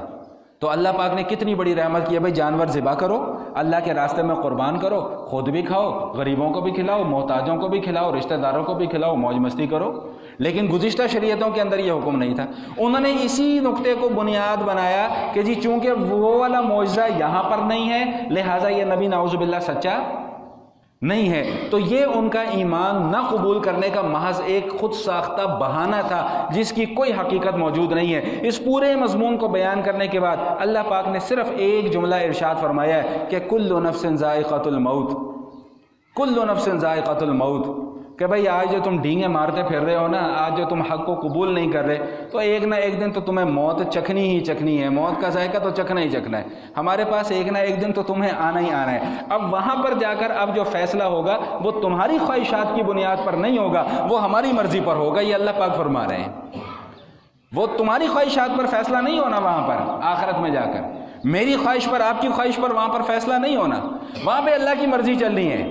تو اللہ پاک نے کتنی بڑی رحمت کی ہے، بھائی جانور ذبح کرو، اللہ کے راستے میں قربان کرو، خود بھی کھاؤ، غریبوں کو بھی کھلاؤ، محتاجوں کو بھی کھلاؤ، رشتہ داروں کو بھی کھلاؤ، موج مستی کرو۔ لیکن گزشتہ شریعتوں کے اندر یہ حکم نہیں تھا۔ انہوں نے اسی نقطے کو بنیاد بنایا کہ جی چونکہ وہ والا معجزہ یہاں پر نہیں ہے لہٰذا یہ نبی نعوذ باللہ سچا نہیں ہے۔ تو یہ ان کا ایمان نہ قبول کرنے کا محض ایک خود ساختہ بہانہ تھا جس کی کوئی حقیقت موجود نہیں ہے۔ اس پورے مضمون کو بیان کرنے کے بعد اللہ پاک نے صرف ایک جملہ ارشاد فرمایا ہے کہ کل نفس ذائقۃ الموت، کل نفس ذائقۃ الموت، کہ بھائی آج جو تم ڈینگے مارتے پھر رہے ہو نا، آج جو تم حق کو قبول نہیں کر رہے، تو ایک نہ ایک دن تو تمہیں موت چکھنی ہی چکھنی ہے، موت کا ذائقہ تو چکھنا ہی چکھنا ہے، ہمارے پاس ایک نہ ایک دن تو تمہیں آنا ہی آنا ہے۔ اب وہاں پر جا کر اب جو فیصلہ ہوگا وہ تمہاری خواہشات کی بنیاد پر نہیں ہوگا، وہ ہماری مرضی پر ہوگا، یہ اللہ پاک فرما رہے ہیں۔ وہ تمہاری خواہشات پر فیصلہ نہیں ہونا وہاں پر آخرت میں جا کر، میری خواہش پر، آپ کی خواہش پر وہاں پر فیصلہ نہیں ہونا، وہاں پہ اللہ کی مرضی چلنی ہے،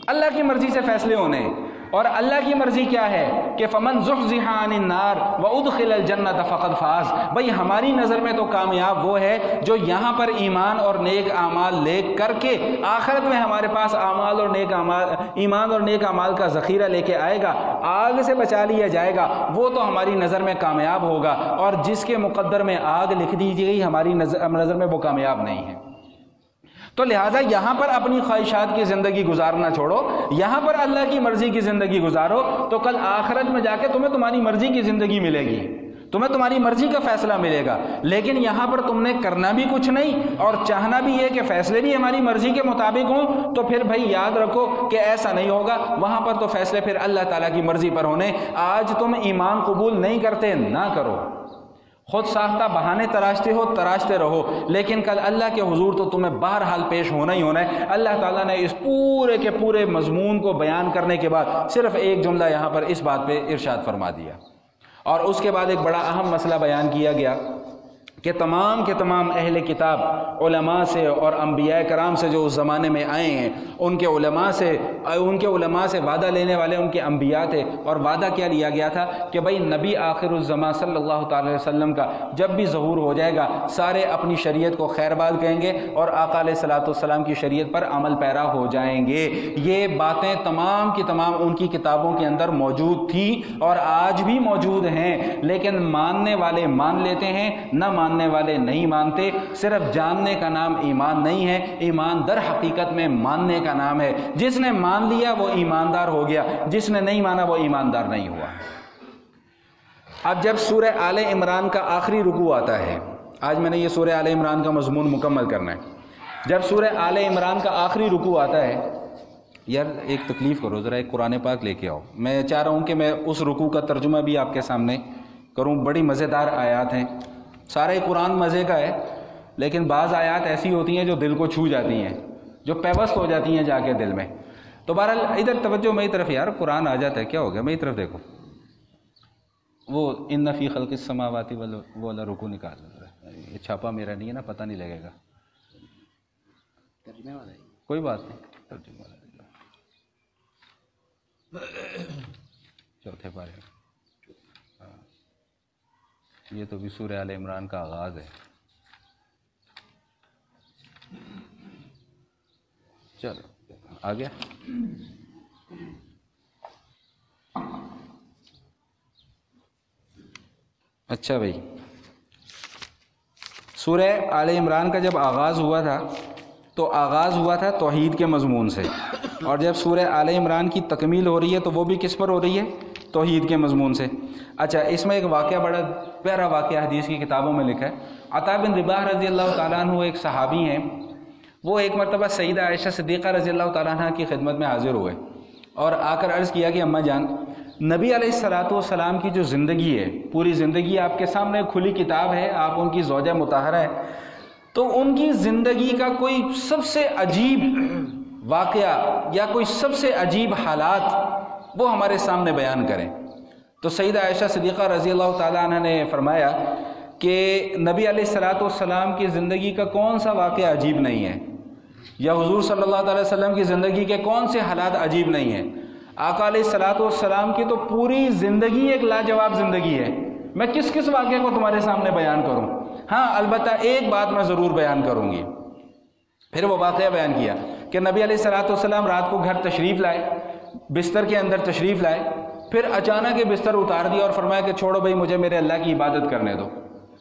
اللہ کی مرضی سے فیصلے ہونے ہیں۔ اور اللہ کی مرضی کیا ہے کہ فمن زحزح عن النار وادخل الجنۃ فقد فاز۔ بھائی ہماری نظر میں تو کامیاب وہ ہے جو یہاں پر ایمان اور نیک اعمال لے کر کے آخرت میں ہمارے پاس ایمان اور نیک اعمال کا ذخیرہ لے کے آئے گا، آگ سے بچا لیا جائے گا، وہ تو ہماری نظر میں کامیاب ہوگا، اور جس کے مقدر میں آگ لکھ دی گئی ہماری نظر میں وہ کامیاب نہیں ہے۔ تو لہٰذا یہاں پر اپنی خواہشات کی زندگی گزارنا چھوڑو، یہاں پر اللہ کی مرضی کی زندگی گزارو، تو کل آخرت میں جا کے تمہیں تمہاری مرضی کی زندگی ملے گی، تمہیں تمہاری مرضی کا فیصلہ ملے گا۔ لیکن یہاں پر تم نے کرنا بھی کچھ نہیں اور چاہنا بھی یہ کہ فیصلے بھی ہماری مرضی کے مطابق ہوں، تو پھر بھائی یاد رکھو کہ ایسا نہیں ہوگا، وہاں پر تو فیصلے پھر اللہ تعالیٰ کی مرضی پر ہونے۔ آج تم ایمان قبول نہیں کرتے، نہ کرو، خود ساختہ بہانے تراشتے ہو، تراشتے رہو، لیکن کل اللہ کے حضور تو تمہیں بہرحال پیش ہونا ہی ہونا ہے۔ اللہ تعالیٰ نے اس پورے کے پورے مضمون کو بیان کرنے کے بعد صرف ایک جملہ یہاں پر اس بات پہ ارشاد فرما دیا، اور اس کے بعد ایک بڑا اہم مسئلہ بیان کیا گیا کہ تمام کے تمام اہل کتاب علماء سے اور انبیاء کرام سے جو اس زمانے میں آئے ہیں، ان کے علماء سے وعدہ لینے والے ان کے انبیاء تھے، اور وعدہ کیا لیا گیا تھا کہ بھائی نبی آخر الزمان صلی اللہ تعالی وسلم کا جب بھی ظہور ہو جائے گا سارے اپنی شریعت کو خیر باد کہیں گے اور آقا علیہ الصلوۃ والسلام کی شریعت پر عمل پیرا ہو جائیں گے۔ یہ باتیں تمام کی تمام ان کی کتابوں کے اندر موجود تھیں اور آج بھی موجود ہیں، لیکن ماننے والے مان لیتے ہیں، نہ ماننے والے نہیں مانتے۔ صرف جاننے کا نام ایمان نہیں ہے، ایمان در حقیقت میں ماننے کا نام ہے۔ جس نے مان لیا وہ ایماندار ہو گیا، جس نے نہیں مانا وہ ایماندار نہیں ہوا۔ اب جب سورہ آل عمران کا آخری رکوع آتا ہے، آج میں نے یہ سورہ آل عمران کا مضمون مکمل کرنا ہے، جب سورہ آل عمران کا آخری رکوع آتا ہے، یار ایک تکلیف کرو، ذرا ایک قرآن پاک لے کے آؤ، میں چاہ رہا ہوں کہ میں اس رکوع کا ترجمہ بھی آپ کے سامنے کروں۔ بڑی مزیدار آیات ہیں، سارا قرآن مزے کا ہے، لیکن بعض آیات ایسی ہوتی ہیں جو دل کو چھو جاتی ہیں، جو پیوست ہو جاتی ہیں جا کے دل میں۔ تو بہرحال ادھر توجہ میری طرف، یار قرآن آ جاتا ہے، کیا ہو گیا، میری طرف دیکھو، وہ ان فی خلق السماوات والا رکوع نکال، یہ چھاپا میرا نہیں ہے نا، پتہ نہیں لگے گا، ترجمے والا ہے، کوئی بات نہیں، ترجمے والا چوتھے پارے، یہ تو بھی سورہ آل عمران کا آغاز ہے۔ چلو آ گیا۔ اچھا بھائی، سورہ آل عمران کا جب آغاز ہوا تھا تو آغاز ہوا تھا توحید کے مضمون سے، اور جب سورہ آل عمران کی تکمیل ہو رہی ہے تو وہ بھی کس پر ہو رہی ہے؟ توحید کے مضمون سے۔ اچھا، اس میں ایک واقعہ، بڑا پیارا واقعہ حدیث کی کتابوں میں لکھا ہے۔ عطا بن رباح رضی اللہ تعالیٰ عنہ ایک صحابی ہیں، وہ ایک مرتبہ سیدہ عائشہ صدیقہ رضی اللہ تعالیٰ عنہ کی خدمت میں حاضر ہوئے اور آ کر عرض کیا کہ اماں جان، نبی علیہ الصلوۃ والسلام کی جو زندگی ہے، پوری زندگی آپ کے سامنے کھلی کتاب ہے، آپ ان کی زوجہ مطہرہ ہیں، تو ان کی زندگی کا کوئی سب سے عجیب واقعہ یا کوئی سب سے عجیب حالات وہ ہمارے سامنے بیان کریں۔ تو سیدہ عائشہ صدیقہ رضی اللہ تعالیٰ عنہ نے فرمایا کہ نبی علیہ الصلوۃ والسلام کی زندگی کا کون سا واقعہ عجیب نہیں ہے، یا حضور صلی اللہ علیہ وسلم کی زندگی کے کون سے حالات عجیب نہیں ہیں؟ آقا علیہ الصلوۃ والسلام کی تو پوری زندگی ایک لاجواب زندگی ہے. میں کس کس واقعے کو تمہارے سامنے بیان کروں؟ ہاں البتہ ایک بات میں ضرور بیان کروں گی. پھر وہ واقعہ بیان کیا کہ نبی علیہ الصلوۃ والسلام رات کو گھر تشریف لائے، بستر کے اندر تشریف لائے، پھر اچانک یہ بستر اتار دیا اور فرمایا کہ چھوڑو بھائی مجھے میرے اللہ کی عبادت کرنے دو.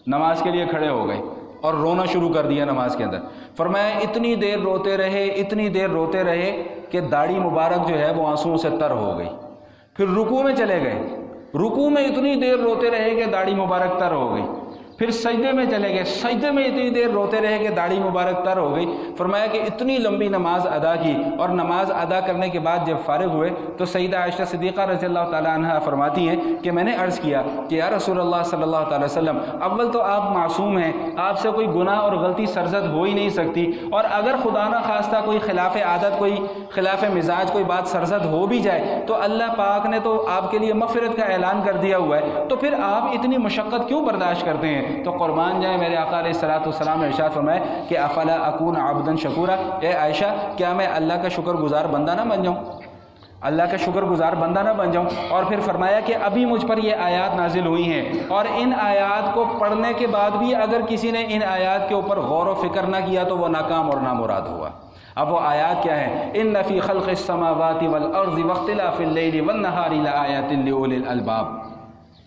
نماز کے لیے کھڑے ہو گئے اور رونا شروع کر دیا نماز کے اندر. فرمایا اتنی دیر روتے رہے، اتنی دیر روتے رہے کہ داڑھی مبارک جو ہے وہ آنسوؤں سے تر ہو گئی. پھر رکوع میں چلے گئے، رکوع میں اتنی دیر روتے رہے کہ داڑھی مبارک تر ہو گئی. پھر سجدے میں چلے گئے، سجدے میں اتنی دیر روتے رہے کہ داڑھی مبارک تر ہو گئی. فرمایا کہ اتنی لمبی نماز ادا کی، اور نماز ادا کرنے کے بعد جب فارغ ہوئے تو سیدہ عائشہ صدیقہ رضی اللہ تعالیٰ عنہا فرماتی ہیں کہ میں نے عرض کیا کہ یا رسول اللہ صلی اللہ تعالی وسلم، اول تو آپ معصوم ہیں، آپ سے کوئی گناہ اور غلطی سرزد ہو ہی نہیں سکتی، اور اگر خدا نہ خواستہ کوئی خلاف عادت، کوئی خلاف مزاج کوئی بات سرزد ہو بھی جائے تو اللہ پاک نے تو آپ کے لیے مغفرت کا اعلان کر دیا ہوا ہے، تو پھر آپ اتنی مشقت کیوں برداشت کرتے ہیں؟ تو قربان جائے میرے آقا علیہ الصلوۃ والسلام نے ارشاد فرمایا کہ افلا اکون عبدا شکورا، اے عائشہ کیا میں اللہ کا شکر گزار بندہ نہ بن جاؤں، اللہ کا شکر گزار بندہ نہ بن جاؤں؟ اور پھر فرمایا کہ ابھی مجھ پر یہ آیات نازل ہوئی ہیں، اور ان آیات کو پڑھنے کے بعد بھی اگر کسی نے ان آیات کے اوپر غور و فکر نہ کیا تو وہ ناکام اور نامراد ہوا. اب وہ آیات کیا ہیں؟ ان فی خلق السماوات والارض واختلاف اللیل والنہار لآیات لأولی الالباب.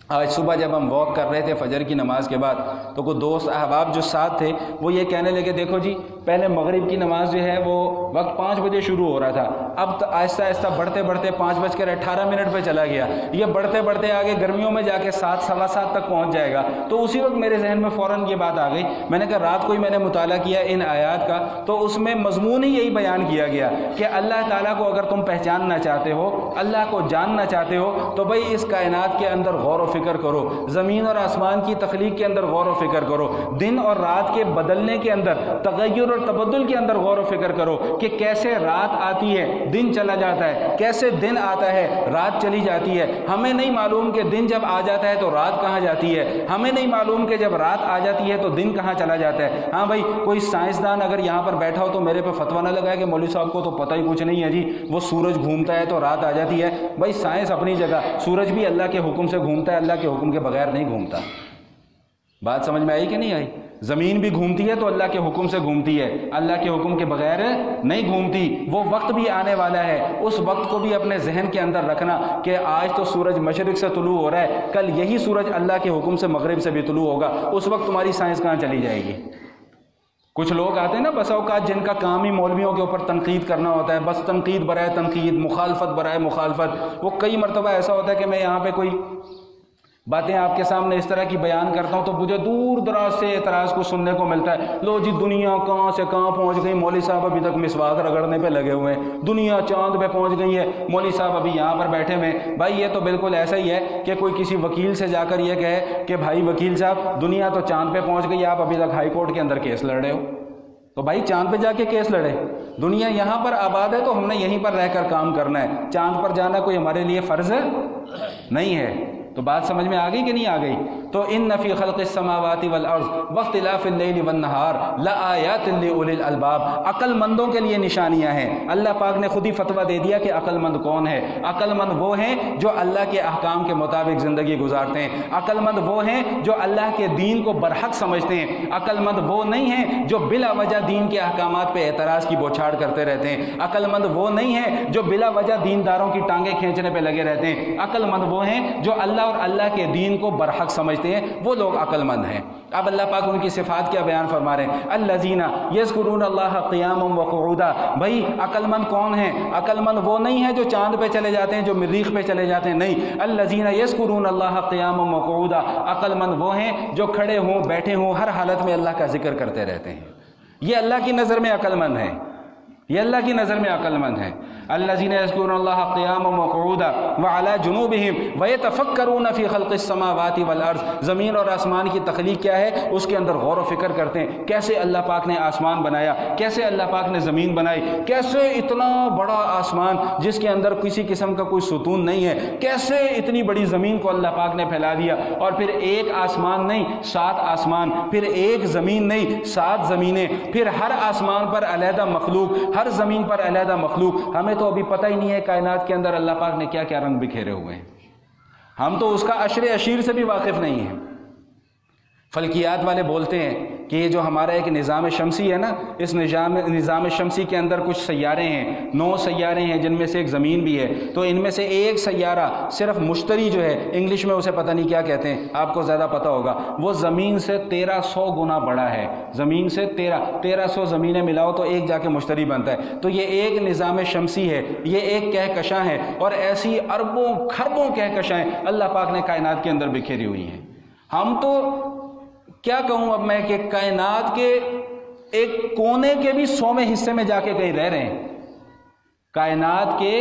آج صبح جب ہم واک کر رہے تھے فجر کی نماز کے بعد تو کوئی دوست احباب جو ساتھ تھے وہ یہ کہنے لگے دیکھو جی پہلے مغرب کی نماز جو ہے وہ وقت 5 بجے شروع ہو رہا تھا، اب آہستہ آہستہ بڑھتے بڑھتے 5:18 پہ چلا گیا، یہ بڑھتے بڑھتے آگے گرمیوں میں جا کے 7 سوا 7 تک پہنچ جائے گا. تو اسی وقت میرے ذہن میں فوراً یہ بات آ گئی. میں نے کہا رات کو ہی میں نے مطالعہ کیا ان آیات کا، تو اس میں مضمون ہی یہی بیان کیا گیا کہ اللہ تعالیٰ کو اگر تم پہچاننا چاہتے ہو، اللہ کو جاننا چاہتے ہو، تو بھائی اس کائنات کے اندر غور و فکر کرو، زمین اور آسمان کی تخلیق کے اندر غور و فکر کرو، دن اور رات کے بدلنے کے اندر، تغیر اور تبدل کے اندر غور و فکر کرو کہ کیسے رات آتی ہے دن چلا جاتا ہے، کیسے دن آتا ہے رات چلی جاتی ہے. ہمیں نہیں معلوم کہ دن جب آ جاتا ہے تو رات کہاں جاتی ہے، ہمیں نہیں معلوم کہ جب رات آ جاتی ہے تو دن کہاں چلا جاتا ہے. ہاں بھائی کوئی سائنسدان اگر یہاں پر بیٹھا ہو تو میرے پہ فتویٰ نہ لگائے کہ مولوی صاحب کو تو پتہ ہی کچھ نہیں ہے جی، وہ سورج گھومتا ہے تو رات آ جاتی ہے. بھائی سائنس اپنی جگہ، سورج بھی اللہ کے حکم سے گھومتا ہے، اللہ کے حکم کے بغیر نہیں گھومتا. بات سمجھ میں آئی کہ نہیں آئی؟ زمین بھی گھومتی ہے تو اللہ کے حکم سے گھومتی ہے، اللہ کے حکم کے بغیر نہیں گھومتی. وہ وقت بھی آنے والا ہے، اس وقت کو بھی اپنے ذہن کے اندر رکھنا کہ آج تو سورج مشرق سے طلوع ہو رہا ہے، کل یہی سورج اللہ کے حکم سے مغرب سے بھی طلوع ہوگا. اس وقت تمہاری سائنس کہاں چلی جائے گی؟ کچھ لوگ آتے ہیں نا بس اوقات جن کا کام ہی مولویوں کے اوپر تنقید کرنا ہوتا ہے، بس تنقید برائے تنقید، مخالفت برائے مخالفت. وہ کئی مرتبہ ایسا ہوتا ہے کہ میں یہاں پہ کوئی باتیں آپ کے سامنے اس طرح کی بیان کرتا ہوں تو مجھے دور دراز سے اعتراض کو سننے کو ملتا ہے، لو جی دنیا کہاں سے کہاں پہنچ گئی، مولوی صاحب ابھی تک مسواک رگڑنے پہ لگے ہوئے ہیں، دنیا چاند پہ پہنچ گئی ہے، مولوی صاحب ابھی یہاں پر بیٹھے ہوئے. بھائی یہ تو بالکل ایسا ہی ہے کہ کوئی کسی وکیل سے جا کر یہ کہے کہ بھائی وکیل صاحب دنیا تو چاند پہ پہنچ گئی، آپ ابھی تک ہائی کورٹ کے اندر کیس لڑ رہے ہو. تو بھائی چاند پہ جا کے کیس لڑے، دنیا یہاں پر آباد ہے تو ہم نے یہیں پر رہ کر کام کرنا ہے، چاند پر جانا کوئی ہمارے لیے فرض نہیں ہے. تو بات سمجھ میں آ گئی کہ نہیں آ گئی؟ تو ان فی خلق السماوات والارض واختلاف اللیل والنہار لآیات لأولی الالباب، عقل مندوں کے لیے نشانیاں ہیں. اللہ پاک نے خود ہی فتویٰ دے دیا کہ عقل مند کون ہے. عقل مند وہ ہیں جو اللہ کے احکام کے مطابق زندگی گزارتے ہیں، عقل مند وہ ہیں جو اللہ کے دین کو برحق سمجھتے ہیں، عقل مند وہ نہیں ہیں جو بلا وجہ دین کے احکامات پہ اعتراض کی بوچھاڑ کرتے رہتے ہیں، عقل مند وہ نہیں ہیں جو بلا وجہ دینداروں کی ٹانگیں کھینچنے پہ لگے رہتے ہیں، عقل مند وہ ہیں جو اللہ اور اللہ کے دین کو برحق سمجھتے ہیں، وہ لوگ عقل مند ہیں. اب اللہ پاک ان کی صفات کیا بیان فرما رہے ہیں؟ الذین یذکرون اللہ قیاما وقعودا. بھائی عقل مند کون ہیں؟ عقل مند وہ نہیں ہے جو چاند پہ چلے جاتے ہیں، جو مریخ پہ چلے جاتے ہیں، نہیں. الذین یذکرون اللہ قیاما وقعودا، عقل مند وہ ہیں جو کھڑے ہوں بیٹھے ہوں ہر حالت میں اللہ کا ذکر کرتے رہتے ہیں. یہ اللہ کی نظر میں عقل مند ہیں. یہ اللہ کی نظر میں عقل مند ہیں۔ الذین یذکرون اللہ قیاما وقعودا وعلی جنوبہم ویتفکرون فی خلق السماوات والارض، زمین اور آسمان کی تخلیق کیا ہے اس کے اندر غور و فکر کرتے ہیں، کیسے اللہ پاک نے آسمان بنایا، کیسے اللہ پاک نے زمین بنائی، کیسے اتنا بڑا آسمان جس کے اندر کسی قسم کا کوئی ستون نہیں ہے، کیسے اتنی بڑی زمین کو اللہ پاک نے پھیلا دیا، اور پھر ایک آسمان نہیں 7 آسمان، پھر ایک زمین نہیں 7 زمینیں، پھر ہر آسمان پر علیحدہ مخلوق، ہر زمین پر علیحدہ مخلوق۔ ہمیں تو ابھی پتہ ہی نہیں ہے کائنات کے اندر اللہ پاک نے کیا کیا رنگ بکھیرے ہوئے ہیں، ہم تو اس کا عشر عشیر سے بھی واقف نہیں ہیں۔ فلکیات والے بولتے ہیں کہ یہ جو ہمارا ایک نظام شمسی ہے نا، اس نظام شمسی کے اندر کچھ سیارے ہیں، 9 سیارے ہیں جن میں سے ایک زمین بھی ہے، تو ان میں سے ایک سیارہ صرف مشتری جو ہے، انگلش میں اسے پتہ نہیں کیا کہتے ہیں، آپ کو زیادہ پتہ ہوگا، وہ زمین سے 1300 گنا بڑا ہے، زمین سے 1300 زمینیں ملاؤ تو ایک جا کے مشتری بنتا ہے۔ تو یہ ایک نظام شمسی ہے، یہ ایک کہکشاں ہے، اور ایسی اربوں کھربوں کہکشاں اللہ پاک نے کائنات کے اندر بکھیری ہوئی ہیں۔ ہم تو کیا کہوں اب میں کہ کائنات کے ایک کونے کے بھی 100ویں حصے میں جا کے کہیں رہ رہے ہیں، کائنات کے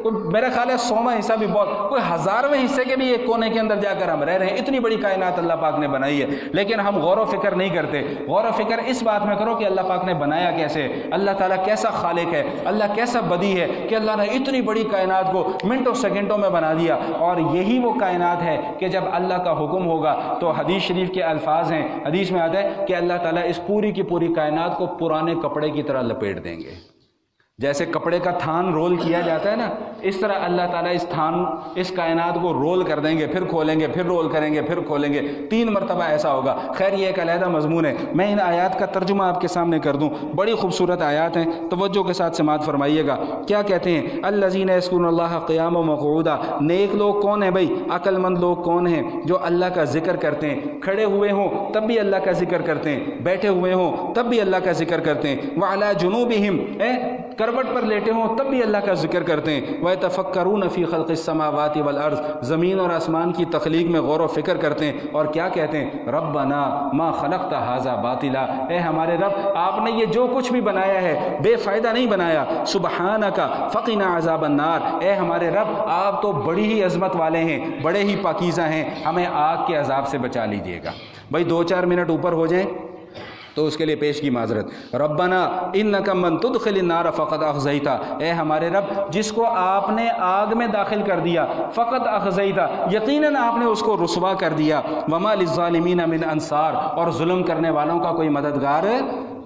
میرا خیال ہے 100واں حصہ بھی بہت، کوئی 1000ویں حصے کے بھی ایک کونے کے اندر جا کر ہم رہ رہے ہیں۔ اتنی بڑی کائنات اللہ پاک نے بنائی ہے، لیکن ہم غور و فکر نہیں کرتے۔ غور و فکر اس بات میں کرو کہ اللہ پاک نے بنایا کیسے، اللہ تعالیٰ کیسا خالق ہے، اللہ کیسا بدیع ہے کہ اللہ نے اتنی بڑی کائنات کو منٹوں سیکنڈوں میں بنا دیا۔ اور یہی وہ کائنات ہے کہ جب اللہ کا حکم ہوگا تو حدیث شریف کے الفاظ ہیں، حدیث میں آتا ہے کہ اللہ تعالیٰ اس پوری کی پوری کائنات کو پرانے کپڑے کی طرح لپیٹ دیں گے۔ جیسے کپڑے کا تھان رول کیا جاتا ہے نا، اس طرح اللہ تعالیٰ اس کائنات کو رول کر دیں گے، پھر کھولیں گے، پھر رول کریں گے، پھر کھولیں گے، 3 مرتبہ ایسا ہوگا۔ خیر یہ ایک علیحدہ مضمون ہے، میں ان آیات کا ترجمہ آپ کے سامنے کر دوں، بڑی خوبصورت آیات ہیں، توجہ کے ساتھ سماعت فرمائیے گا۔ کیا کہتے ہیں؟ الذین یذکرون اللہ قیاما وقعودا، نیک لوگ کون ہیں بھائی، عقل مند لوگ کون ہیں؟ جو اللہ کا ذکر کرتے ہیں، کھڑے ہوئے ہوں تب بھی اللہ کا ذکر کرتے ہیں، بیٹھے ہوئے ہوں تب بھی اللہ کا ذکر کرتے ہیں، وعلی جنوبہم، کروٹ پر لیٹے ہوں تب بھی اللہ کا ذکر کرتے ہیں، وَيَتَفَكَّرُونَ فِي خَلْقِ السَّمَاوَاتِ وَالْأَرْضِ، زمین اور آسمان کی تخلیق میں غور و فکر کرتے ہیں، اور کیا کہتے ہیں؟ رَبَّنَا مَا خَلَقْتَ هَذَا بَاطِلًا، اے ہمارے رب آپ نے یہ جو کچھ بھی بنایا ہے بے فائدہ نہیں بنایا، سُبْحَانَكَ فَقِنَا عَذَابَ النَّارِ، اے ہمارے رب آپ تو بڑی ہی عظمت والے ہیں، بڑے ہی پاکیزہ ہیں، ہمیں آگ کے عذاب سے بچا لیجئے گا۔ بھائی 2-4 منٹ اوپر ہو جائیں تو اس کے لیے پیش کی معذرت۔ ربنا انک من تدخل النار فقد اخزیتا، اے ہمارے رب جس کو آپ نے آگ میں داخل کر دیا، فقد اخزیتا، یقیناً آپ نے اس کو رسوا کر دیا، وما للظالمین من انصار، اور ظلم کرنے والوں کا کوئی مددگار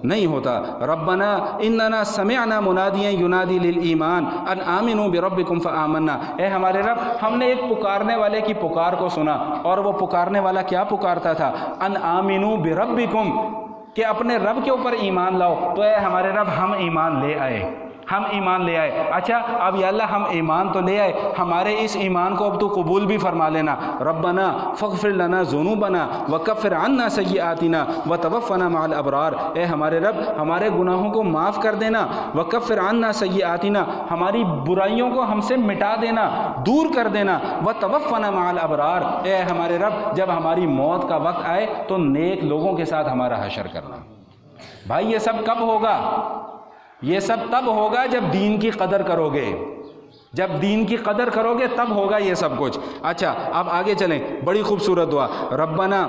نہیں ہوتا۔ ربنا اننا سمعنا منادیا ینادی للایمان ان آمنوا بربکم فآمنا، اے ہمارے رب ہم نے ایک پکارنے والے کی پکار کو سنا، اور وہ پکارنے والا کیا پکارتا تھا؟ ان آمنوا بربکم، کہ اپنے رب کے اوپر ایمان لاؤ، تو اے ہمارے رب ہم ایمان لے آئے، ہم ایمان لے آئے۔ اچھا اب یا اللہ ہم ایمان تو لے آئے، ہمارے اس ایمان کو اب تو قبول بھی فرما لینا۔ ربنا فاغفر لنا ذنوبنا وکفر عنا سیئاتنا وتوفنا مع الابرار، اے ہمارے رب ہمارے گناہوں کو معاف کر دینا، وکفر عنا سیئاتنا، ہماری برائیوں کو ہم سے مٹا دینا، دور کر دینا، وتوفنا مع الابرار، اے ہمارے رب جب ہماری موت کا وقت آئے تو نیک لوگوں کے ساتھ ہمارا حشر کرنا۔ بھائی یہ سب کب ہوگا؟ یہ سب تب ہوگا جب دین کی قدر کرو گے، جب دین کی قدر کرو گے تب ہوگا یہ سب کچھ۔ اچھا اب آگے چلیں، بڑی خوبصورت دعا، ربنا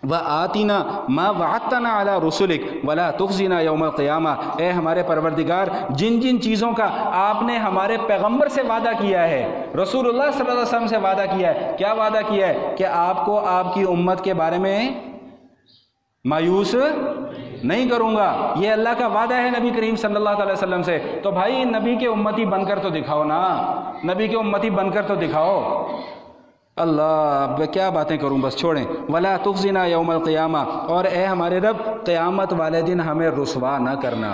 وآتنا ما وعدتنا علی رسلک ولا تخزنا یوم القیامہ، اے ہمارے پروردگار جن جن چیزوں کا آپ نے ہمارے پیغمبر سے وعدہ کیا ہے، رسول اللہ صلی اللہ علیہ وسلم سے وعدہ کیا ہے، کیا وعدہ کیا ہے؟ کہ آپ کو آپ کی امت کے بارے میں مایوس نہیں کروں گا، یہ اللہ کا وعدہ ہے نبی کریم صلی اللہ علیہ وسلم سے۔ تو بھائی نبی کے امتی بن کر تو دکھاؤ نا، نبی کے امتی بن کر تو دکھاؤ۔ اللہ کیا باتیں کروں، بس چھوڑیں۔ ولا تخزنا یوم القیامہ، اور اے ہمارے رب قیامت والے دن ہمیں رسوا نہ کرنا،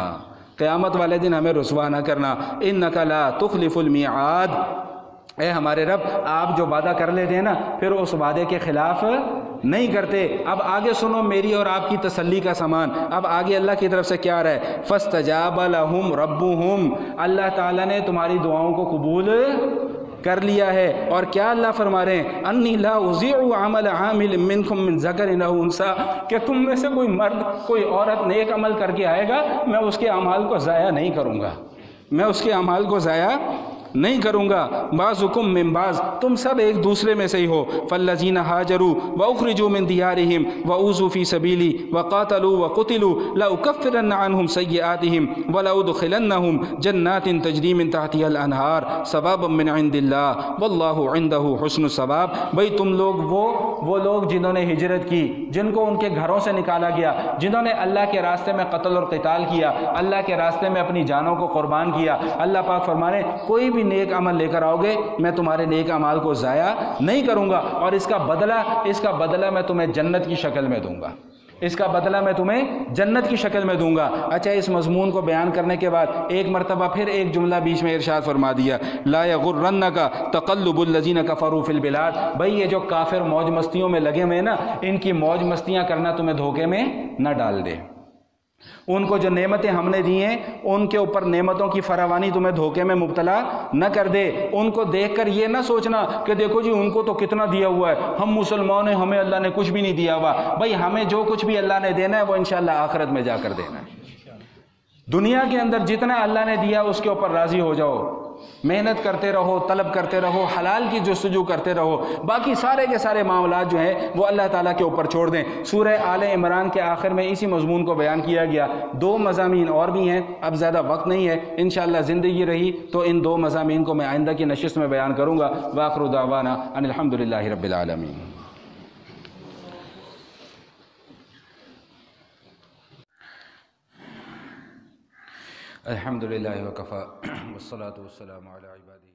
قیامت والے دن ہمیں رسوا نہ کرنا۔ انک لا تخلف المیعاد، اے ہمارے رب آپ جو وعدہ کر لیتے ہیں نا پھر اس وعدے کے خلاف نہیں کرتے۔ اب آگے سنو میری اور آپ کی تسلی کا سامان، اب آگے اللہ کی طرف سے کیا آ رہا ہے؟ فاستجاب لهم ربهم، اللہ تعالیٰ نے تمہاری دعاؤں کو قبول کر لیا ہے۔ اور کیا اللہ فرما رہے ہیں انی لا اضیع عمل عامل منکم من ذکر او انثی، کہ تم میں سے کوئی مرد کوئی عورت نیک عمل کر کے آئے گا، میں اس کے اعمال کو ضائع نہیں کروں گا، میں اس کے اعمال کو ضائع نہیں کروں گا۔ بعضکم من بعض، تم سب ایک دوسرے میں سے ہی ہو۔ فالذین ہاجروا واخرجوا من دیارہم واوذوا فی سبیلی وقاتلوا وقتلوا لاکفرن عنہم سیئاتہم ولادخلنہم جنات تجری من تحتها الانہار ثوابا من عند اللہ واللہ عندہ حسن الثواب۔ بھئی تم لوگ وہ لوگ جنہوں نے ہجرت کی، جن کو ان کے گھروں سے نکالا گیا، جنہوں نے اللہ کے راستے میں قتل اور قتال کیا، اللہ کے راستے میں اپنی جانوں کو قربان کیا، اللہ پاک فرما رہے ہیں کوئی بھی نیک عمل لے کر آؤ گے میں تمہارے نیک عمال کو ضائع نہیں کروں گا، اور اس کا بدلہ میں تمہیں جنت کی شکل میں دوں گا، اس کا بدلہ میں تمہیں جنت کی شکل میں دوں گا۔ اچھا، اس مضمون کو بیان کرنے کے بعد ایک مرتبہ پھر ایک جملہ بیچ میں ارشاد فرما دیا، لا یغرنک تقلب الذین کفروا فی البلاد۔ بھئی یہ جو کافر موج مستیوں میں لگے ہوئے نا، ان کی موج مستیاں کرنا تمہیں دھوکے میں نہ ڈال دے۔ ان کو جو نعمتیں ہم نے دی ہیں ان کے اوپر نعمتوں کی فراوانی تمہیں دھوکے میں مبتلا نہ کر دے۔ ان کو دیکھ کر یہ نہ سوچنا کہ دیکھو جی ان کو تو کتنا دیا ہوا ہے، ہم مسلمان ہیں ہمیں اللہ نے کچھ بھی نہیں دیا ہوا۔ بھائی ہمیں جو کچھ بھی اللہ نے دینا ہے وہ انشاءاللہ آخرت میں جا کر دینا ہے۔ دنیا کے اندر جتنا اللہ نے دیا اس کے اوپر راضی ہو جاؤ، محنت کرتے رہو، طلب کرتے رہو، حلال کی جستجو کرتے رہو، باقی سارے کے سارے معاملات جو ہیں وہ اللہ تعالیٰ کے اوپر چھوڑ دیں۔ سورہ آل عمران کے آخر میں اسی مضمون کو بیان کیا گیا۔ 2 مضامین اور بھی ہیں، اب زیادہ وقت نہیں ہے، انشاءاللہ زندگی رہی تو ان 2 مضامین کو میں آئندہ کی نشست میں بیان کروں گا۔ وآخر دعوانا ان الحمدللہ رب العالمین۔ الحمدللہ وکفی والصلاۃ والسلام علی عبادہ۔